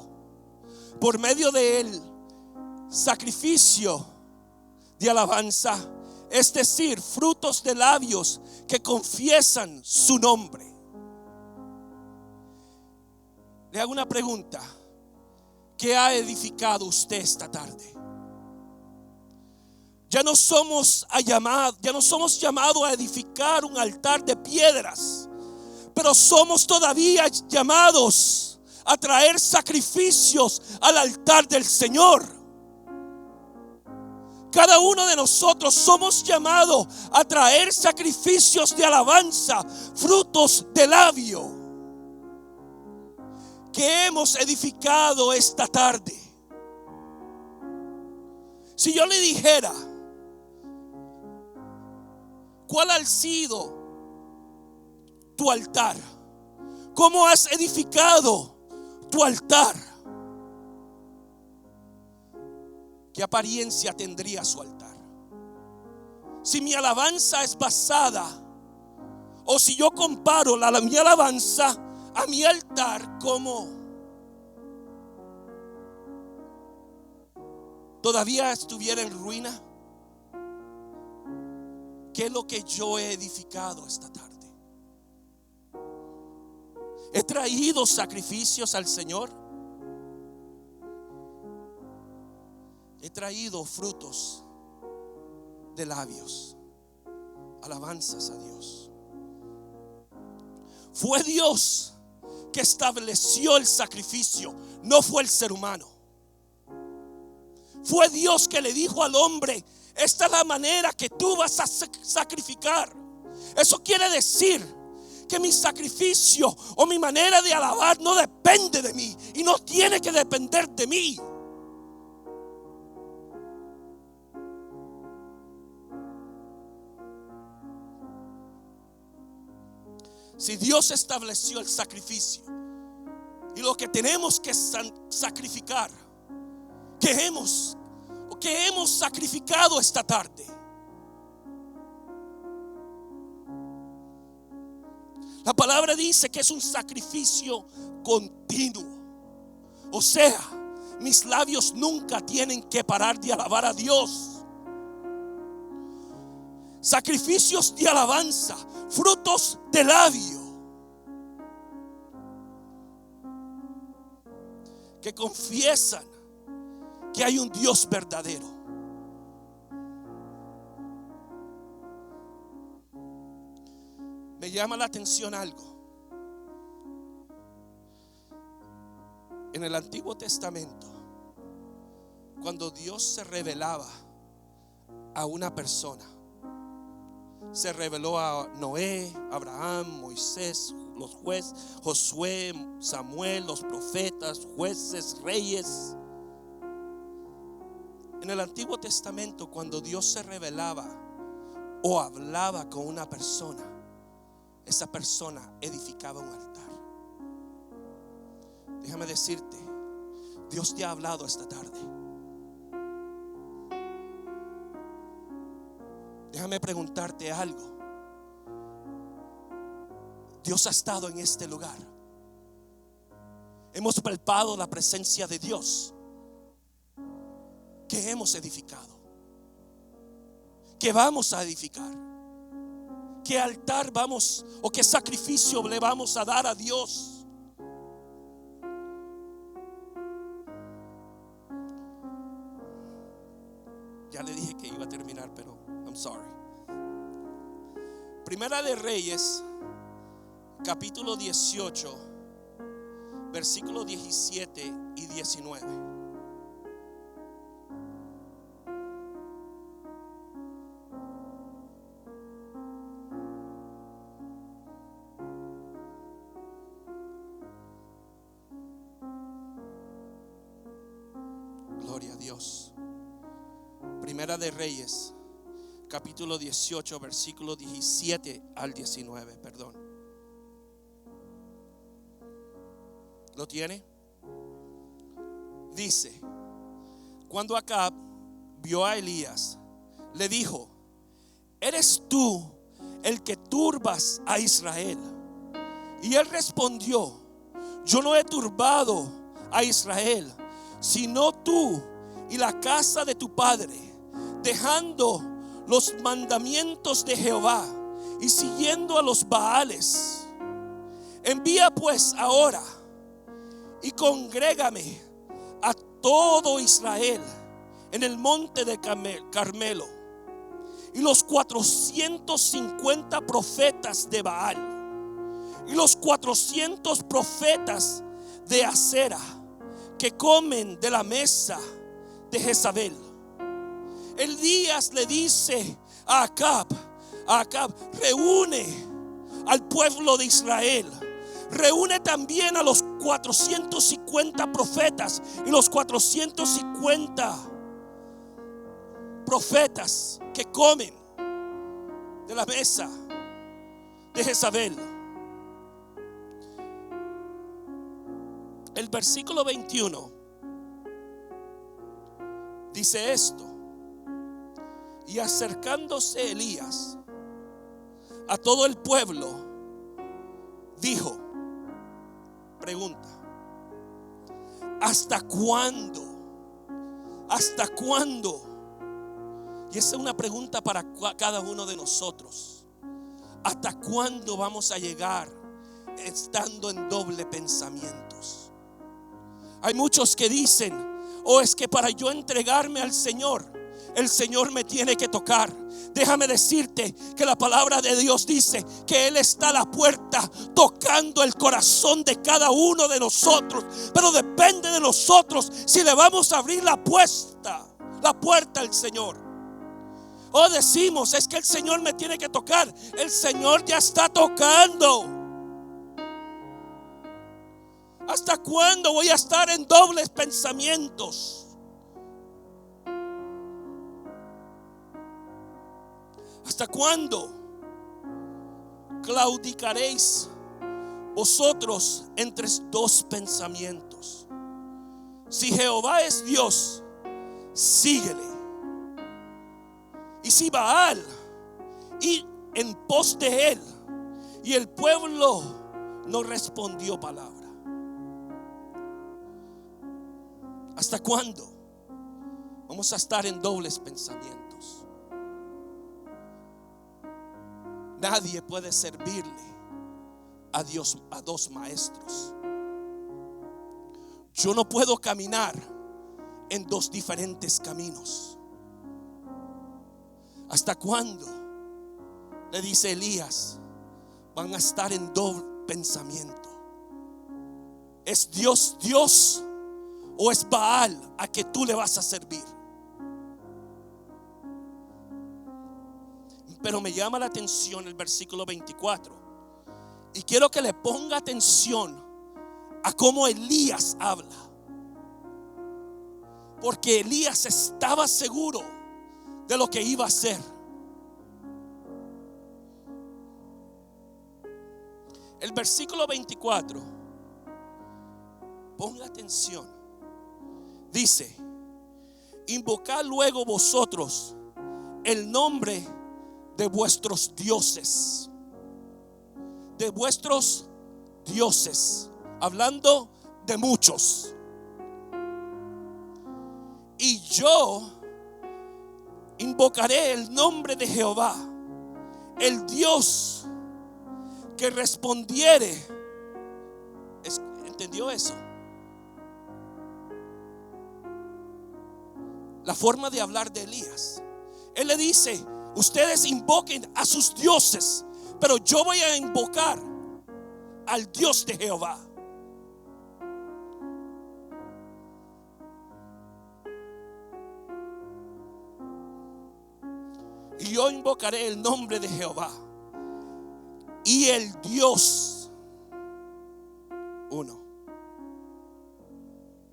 Por medio de Él, sacrificio de alabanza, es decir, frutos de labios que confiesan su nombre. Le hago una pregunta: ¿qué ha edificado usted esta tarde? Ya no somos llamados a edificar un altar de piedras, pero somos todavía llamados a traer sacrificios al altar del Señor. Cada uno de nosotros somos llamados a traer sacrificios de alabanza, frutos de labio que hemos edificado esta tarde. Si yo le dijera, ¿cuál ha sido tu altar? ¿Cómo has edificado tu altar? ¿Qué apariencia tendría su altar? Si mi alabanza es basada, o si yo comparo mi alabanza a mi altar, como todavía estuviera en ruina. ¿Qué es lo que yo he edificado esta tarde? ¿He traído sacrificios al Señor? He traído frutos de labios, alabanzas a Dios. Fue Dios que estableció el sacrificio, no fue el ser humano. Fue Dios que le dijo al hombre: esta es la manera que tú vas a sacrificar. Eso quiere decir que mi sacrificio o mi manera de alabar no depende de mí y no tiene que depender de mí. Si Dios estableció el sacrificio y lo que tenemos que sacrificar, que hemos sacrificado esta tarde, la palabra dice que es un sacrificio continuo. O sea, mis labios nunca tienen que parar de alabar a Dios. sacrificios de alabanza, frutos de labio, que confiesan que hay un Dios verdadero. Me llama la atención algo. En el Antiguo Testamento, cuando Dios se revelaba a una persona, se reveló a Noé, Abraham, Moisés, los jueces, Josué, Samuel, los profetas, jueces, reyes. En el Antiguo Testamento, cuando Dios se revelaba o hablaba con una persona, esa persona edificaba un altar. Déjame decirte, Dios te ha hablado esta tarde. Déjame preguntarte algo. Dios ha estado en este lugar. Hemos palpado la presencia de Dios. ¿Qué hemos edificado? ¿Qué vamos a edificar? ¿Qué altar vamos o qué sacrificio le vamos a dar a Dios? Ya le dije que iba a terminar, pero I'm sorry. Primera de Reyes, capítulo 18, versículos 17 y 19. Gloria a Dios. Primera de Reyes, capítulo 18, versículo 17 al 19, perdón. ¿Lo tiene? Dice: cuando Acab vio a Elías, le dijo: ¿eres tú el que turbas a Israel? Y él respondió: yo no he turbado a Israel, sino tú y la casa de tu padre, dejando los mandamientos de Jehová y siguiendo a los Baales. Envía pues ahora y congrégame a todo Israel en el monte de Carmelo, y los 450 profetas de Baal y los 400 profetas de Acera que comen de la mesa de Jezabel. Elías le dice a Acab: reúne al pueblo de Israel, reúne también a los 450 profetas y los 450 profetas que comen de la mesa de Jezabel. El versículo 21 dice esto: y acercándose Elías a todo el pueblo, dijo, pregunta, ¿hasta cuándo? ¿Hasta cuándo? Y esa es una pregunta para cada uno de nosotros. ¿Hasta cuándo vamos a llegar estando en doble pensamientos? Hay muchos que dicen: oh, es que para yo entregarme al Señor, el Señor me tiene que tocar. Déjame decirte que la palabra de Dios dice que Él está a la puerta tocando el corazón de cada uno de nosotros. Pero depende de nosotros si le vamos a abrir la puerta al Señor. O decimos: es que el Señor me tiene que tocar. El Señor ya está tocando. ¿Hasta cuándo voy a estar en dobles pensamientos? ¿Hasta cuándo claudicaréis vosotros entre dos pensamientos? Si Jehová es Dios, síguele. Y si Baal, y en pos de él. Y el pueblo no respondió palabra. ¿Hasta cuándo vamos a estar en dobles pensamientos? Nadie puede servirle a Dios, a dos maestros. Yo no puedo caminar en dos diferentes caminos. ¿Hasta cuándo? Le dice Elías, van a estar en doble pensamiento. ¿Es Dios Dios o es Baal a que tú le vas a servir? Pero me llama la atención el versículo 24. Y quiero que le ponga atención a cómo Elías habla. Porque Elías estaba seguro de lo que iba a hacer. El versículo 24, ponga atención. Dice: invocad luego vosotros el nombre de vuestros dioses. De vuestros dioses. Hablando de muchos. Y yo invocaré el nombre de Jehová, el Dios que respondiere. ¿Entendió eso? La forma de hablar de Elías. Él le dice: ustedes invoquen a sus dioses, pero yo voy a invocar al Dios de Jehová. Y yo invocaré el nombre de Jehová. Y el Dios uno.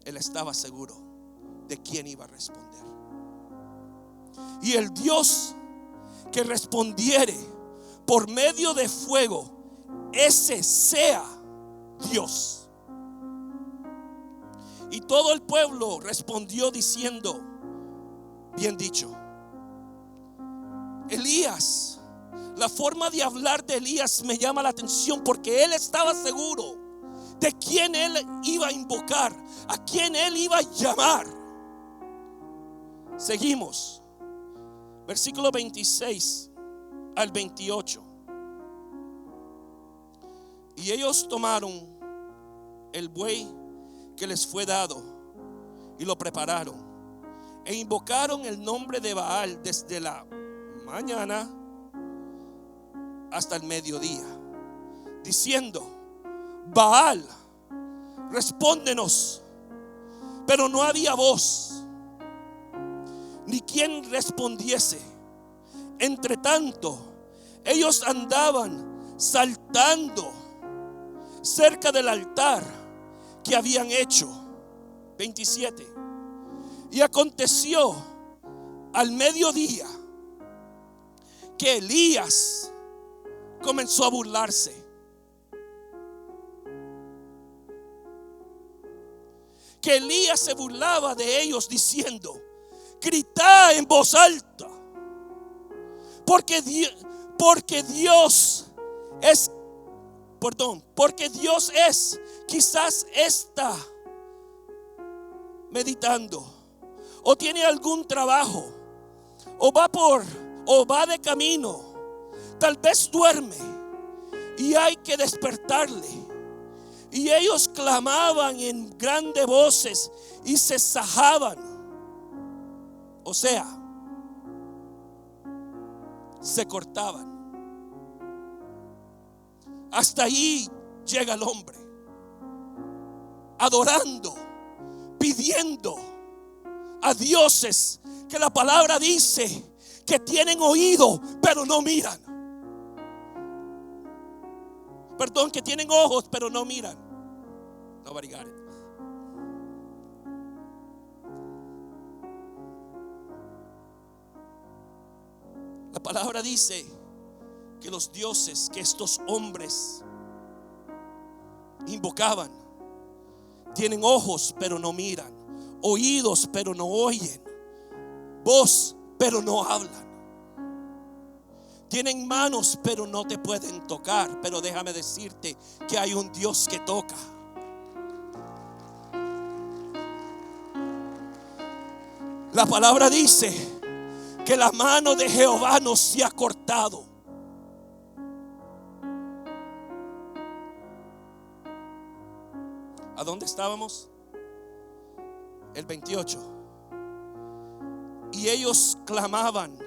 Él estaba seguro de quién iba a responder. Y el Dios que respondiere por medio de fuego, ese sea Dios. Y todo el pueblo respondió diciendo: bien dicho. Elías, la forma de hablar de Elías me llama la atención, porque él estaba seguro de quién él iba a invocar, a quién él iba a llamar. Seguimos. Versículo 26 al 28. Y ellos tomaron el buey que les fue dado y lo prepararon e invocaron el nombre de Baal desde la mañana hasta el mediodía, diciendo: Baal, respóndenos. Pero no había voz, ni quien respondiese. Entre tanto, ellos andaban saltando cerca del altar que habían hecho. 27. Y aconteció al mediodía que Elías comenzó a burlarse. Que Elías se burlaba de ellos diciendo: gritad en voz alta, porque Dios es, quizás está meditando, o tiene algún trabajo, o va de camino, tal vez duerme y hay que despertarle. Y ellos clamaban en grandes voces y se sajaban, o sea, se cortaban. Hasta allí llega el hombre, adorando, pidiendo a dioses que la palabra dice que tienen oído pero no miran. Perdón, que tienen ojos pero no miran. Nobody got it. La palabra dice que los dioses que estos hombres invocaban tienen ojos pero no miran, oídos pero no oyen, voz pero no hablan. Tienen manos pero no te pueden tocar. Pero déjame decirte que hay un Dios que toca. La palabra dice que la mano de Jehová no se ha cortado. dónde estábamos? El 28. Y ellos clamaban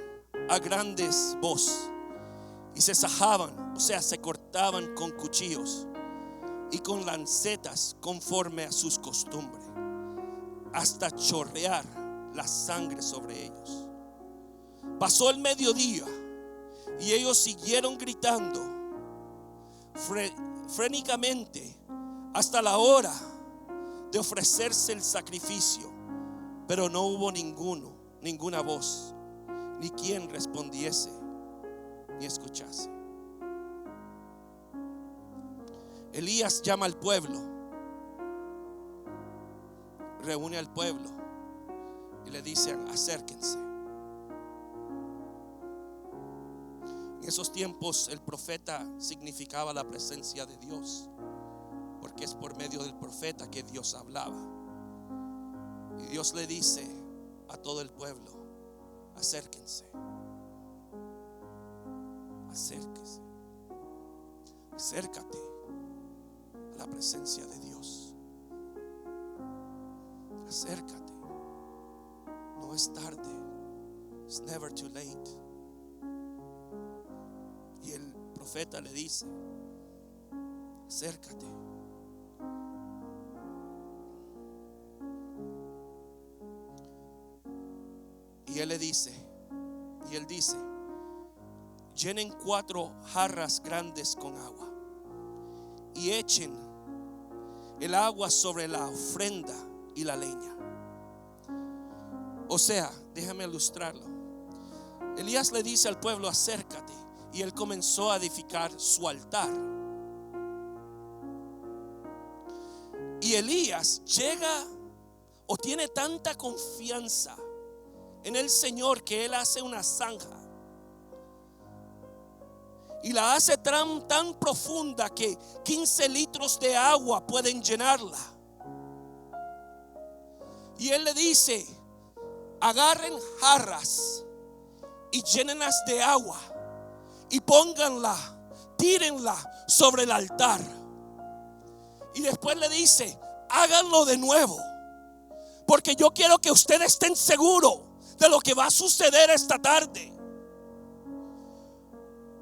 a grandes voz y se sajaban, o sea, se cortaban con cuchillos y con lancetas conforme a sus costumbres, hasta chorrear la sangre sobre ellos. Pasó el mediodía y ellos siguieron gritando frenéticamente hasta la hora de ofrecerse el sacrificio, pero no hubo ninguna voz, ni quien respondiese ni escuchase. Elías llama al pueblo, reúne al pueblo y le dicen: acérquense. En esos tiempos el profeta significaba la presencia de Dios, porque es por medio del profeta que Dios hablaba. Y Dios le dice a todo el pueblo: acérquense, acérquese, acércate a la presencia de Dios. Acércate, no es tarde. It's never too late. Y el profeta le dice: acércate. Y él dice: llenen 4 jarras grandes con agua y echen el agua sobre la ofrenda y la leña. O sea, déjame ilustrarlo. Elías le dice al pueblo: acércate. Y él comenzó a edificar su altar. Y Elías llega o tiene tanta confianza en el Señor que él hace una zanja. Y la hace tan profunda que 15 litros de agua pueden llenarla. Y él le dice: agarren jarras y llénenlas de agua y pónganla, tírenla sobre el altar. Y después le dice: háganlo de nuevo, porque yo quiero que ustedes estén seguros de lo que va a suceder esta tarde.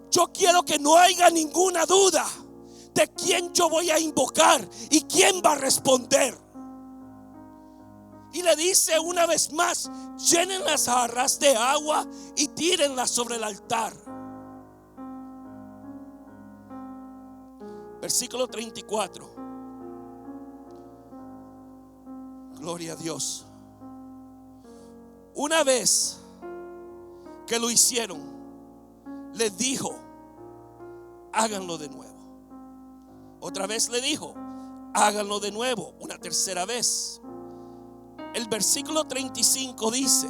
Yo quiero que no haya ninguna duda de quién yo voy a invocar y quién va a responder. Y le dice una vez más: llenen las jarras de agua y tírenlas sobre el altar. Versículo 34. Gloria a Dios. Una vez que lo hicieron, les dijo: háganlo de nuevo. Otra vez le dijo: háganlo de nuevo. Una tercera vez. El versículo 35 dice: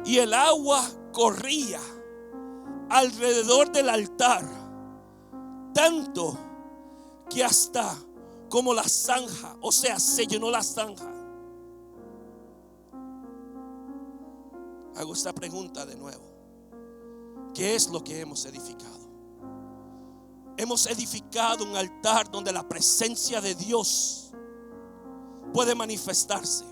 y el agua corría alrededor del altar, tanto que hasta como la zanja, o sea, se llenó la zanja. Hago esta pregunta de nuevo: ¿qué es lo que hemos edificado? Hemos edificado un altar donde la presencia de Dios puede manifestarse.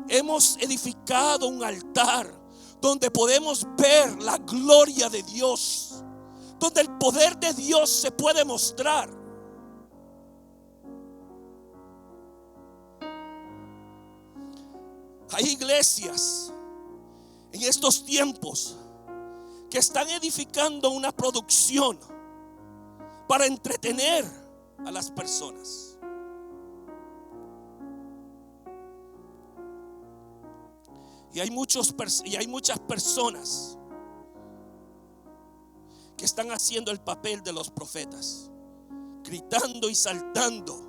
Hemos edificado un altar donde podemos ver la gloria de Dios, donde el poder de Dios se puede mostrar. Hay iglesias en estos tiempos que están edificando una producción para entretener a las personas. Y hay muchas personas que están haciendo el papel de los profetas, gritando y saltando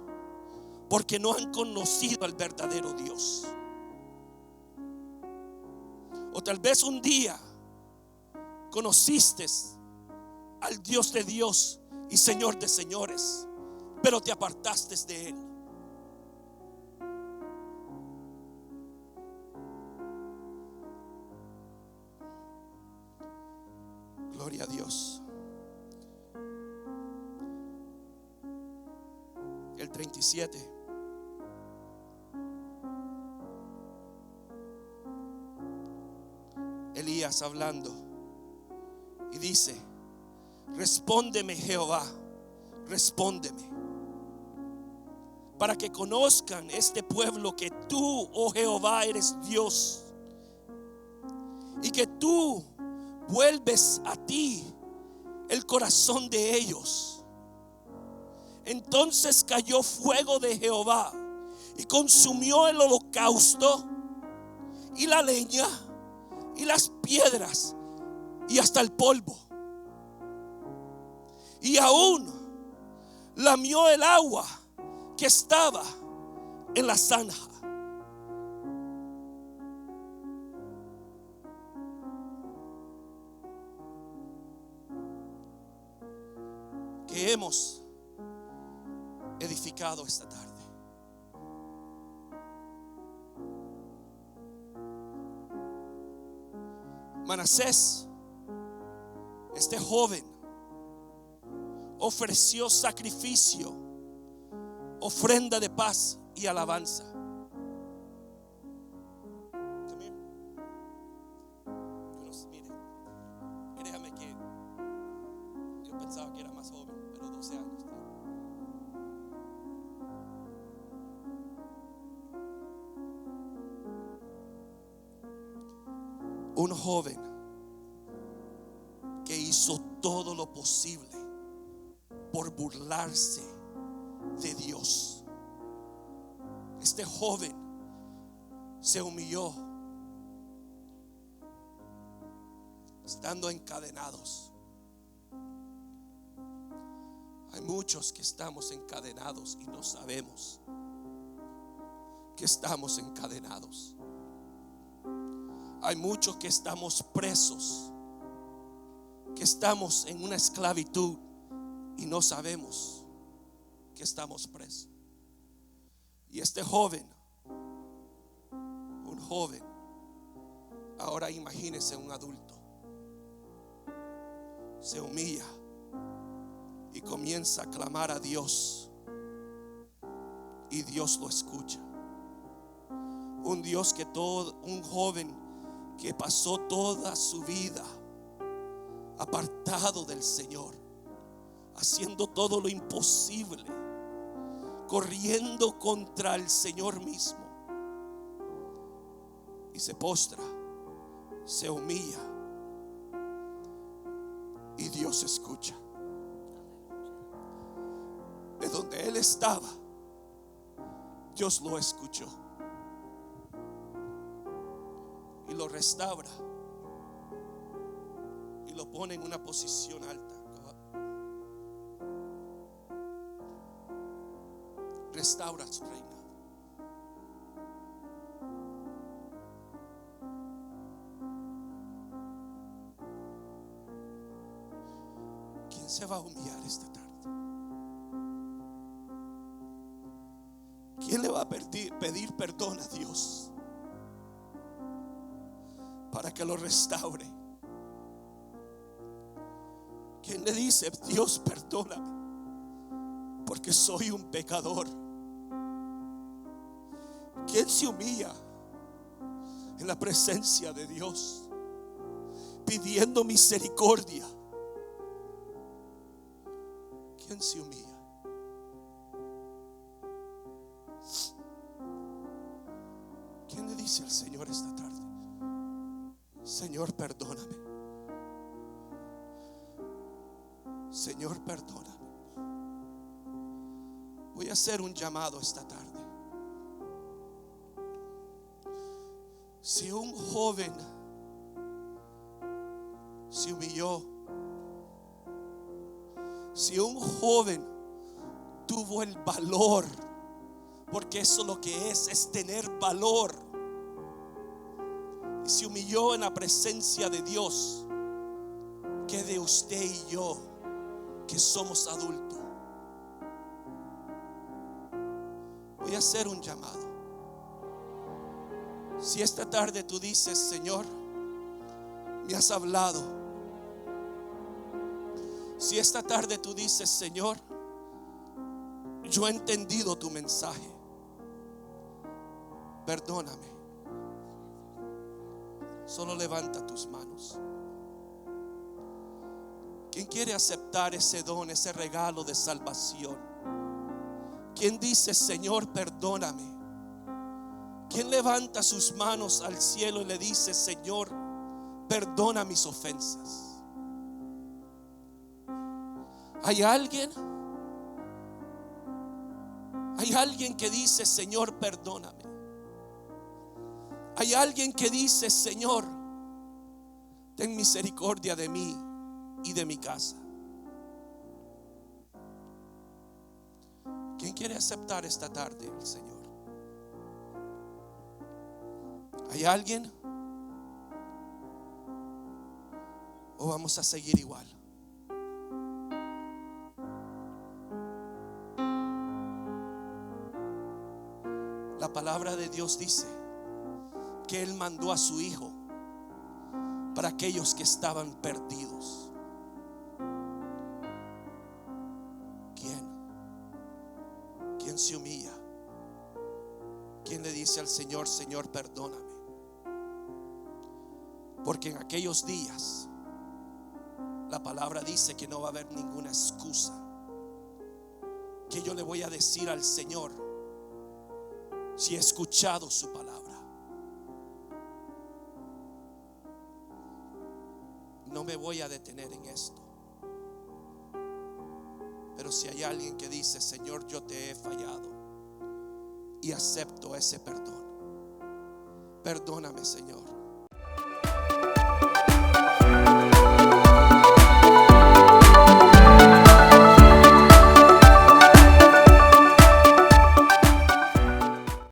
porque no han conocido al verdadero Dios. O tal vez un día conociste al Dios de Dios y Señor de señores, pero te apartaste de Él. Gloria a Dios. el 37. Elías hablando y dice: respóndeme, Jehová, respóndeme, para que conozcan este pueblo que tú, oh Jehová, eres Dios, y que tú vuelves a ti el corazón de ellos. Entonces cayó fuego de Jehová y consumió el holocausto y la leña y las piedras y hasta el polvo, y aún lamió el agua que estaba en la zanja. Que hemos edificado esta tarde. Manasés, este joven, ofreció sacrificio, ofrenda de paz y alabanza. Mire, créame que yo pensaba que era más joven, pero 12 años. Un joven que hizo todo lo posible por burlarse de Dios. Este joven se humilló estando encadenados. Hay muchos que estamos encadenados y no sabemos que estamos encadenados. Hay muchos que estamos presos, que estamos en una esclavitud y no sabemos que estamos presos. Y este joven, un joven, ahora imagínese un adulto, se humilla y comienza a clamar a Dios, y Dios lo escucha. Un Dios que un joven que pasó toda su vida apartado del Señor, haciendo todo lo imposible, corriendo contra el Señor mismo, y se postra, se humilla, y Dios escucha. De donde él estaba, Dios lo escuchó y lo restaura y lo pone en una posición alta. Restaura su reinado. ¿Quién se va a humillar esta tarde? ¿Quién le va a pedir perdón a Dios para que lo restaure? ¿Quién le dice: Dios, perdóname porque soy un pecador? ¿Quién se humilla en la presencia de Dios pidiendo misericordia? ¿Quién se humilla? ¿Quién le dice al Señor esta tarde: Señor, perdóname? Señor, perdóname. Voy a hacer un llamado esta tarde. Si un joven se humilló, si un joven tuvo el valor, porque eso lo que es tener valor, y se humilló en la presencia de Dios, ¿qué de usted y yo que somos adultos? Voy a hacer un llamado. Si esta tarde tú dices: Señor, me has hablado. Si esta tarde tú dices: Señor, yo he entendido tu mensaje. Perdóname. Solo levanta tus manos. ¿Quién quiere aceptar ese don, ese regalo de salvación? ¿Quién dice, Señor, perdóname? ¿Quién levanta sus manos al cielo y le dice, Señor, perdona mis ofensas? ¿Hay alguien? Hay alguien que dice, Señor, perdóname. Hay alguien que dice, Señor, ten misericordia de mí y de mi casa. ¿Quién quiere aceptar esta tarde al Señor? ¿Hay alguien? ¿O vamos a seguir igual? La palabra de Dios dice que Él mandó a su Hijo para aquellos que estaban perdidos. ¿Quién se humilla? ¿Quién le dice al Señor, Señor, perdóname? Porque en aquellos días la palabra dice que no va a haber ninguna excusa. Que yo le voy a decir al Señor si he escuchado su palabra? No me voy a detener en esto. Pero si hay alguien que dice, Señor, yo te he fallado y acepto ese perdón. Perdóname, Señor.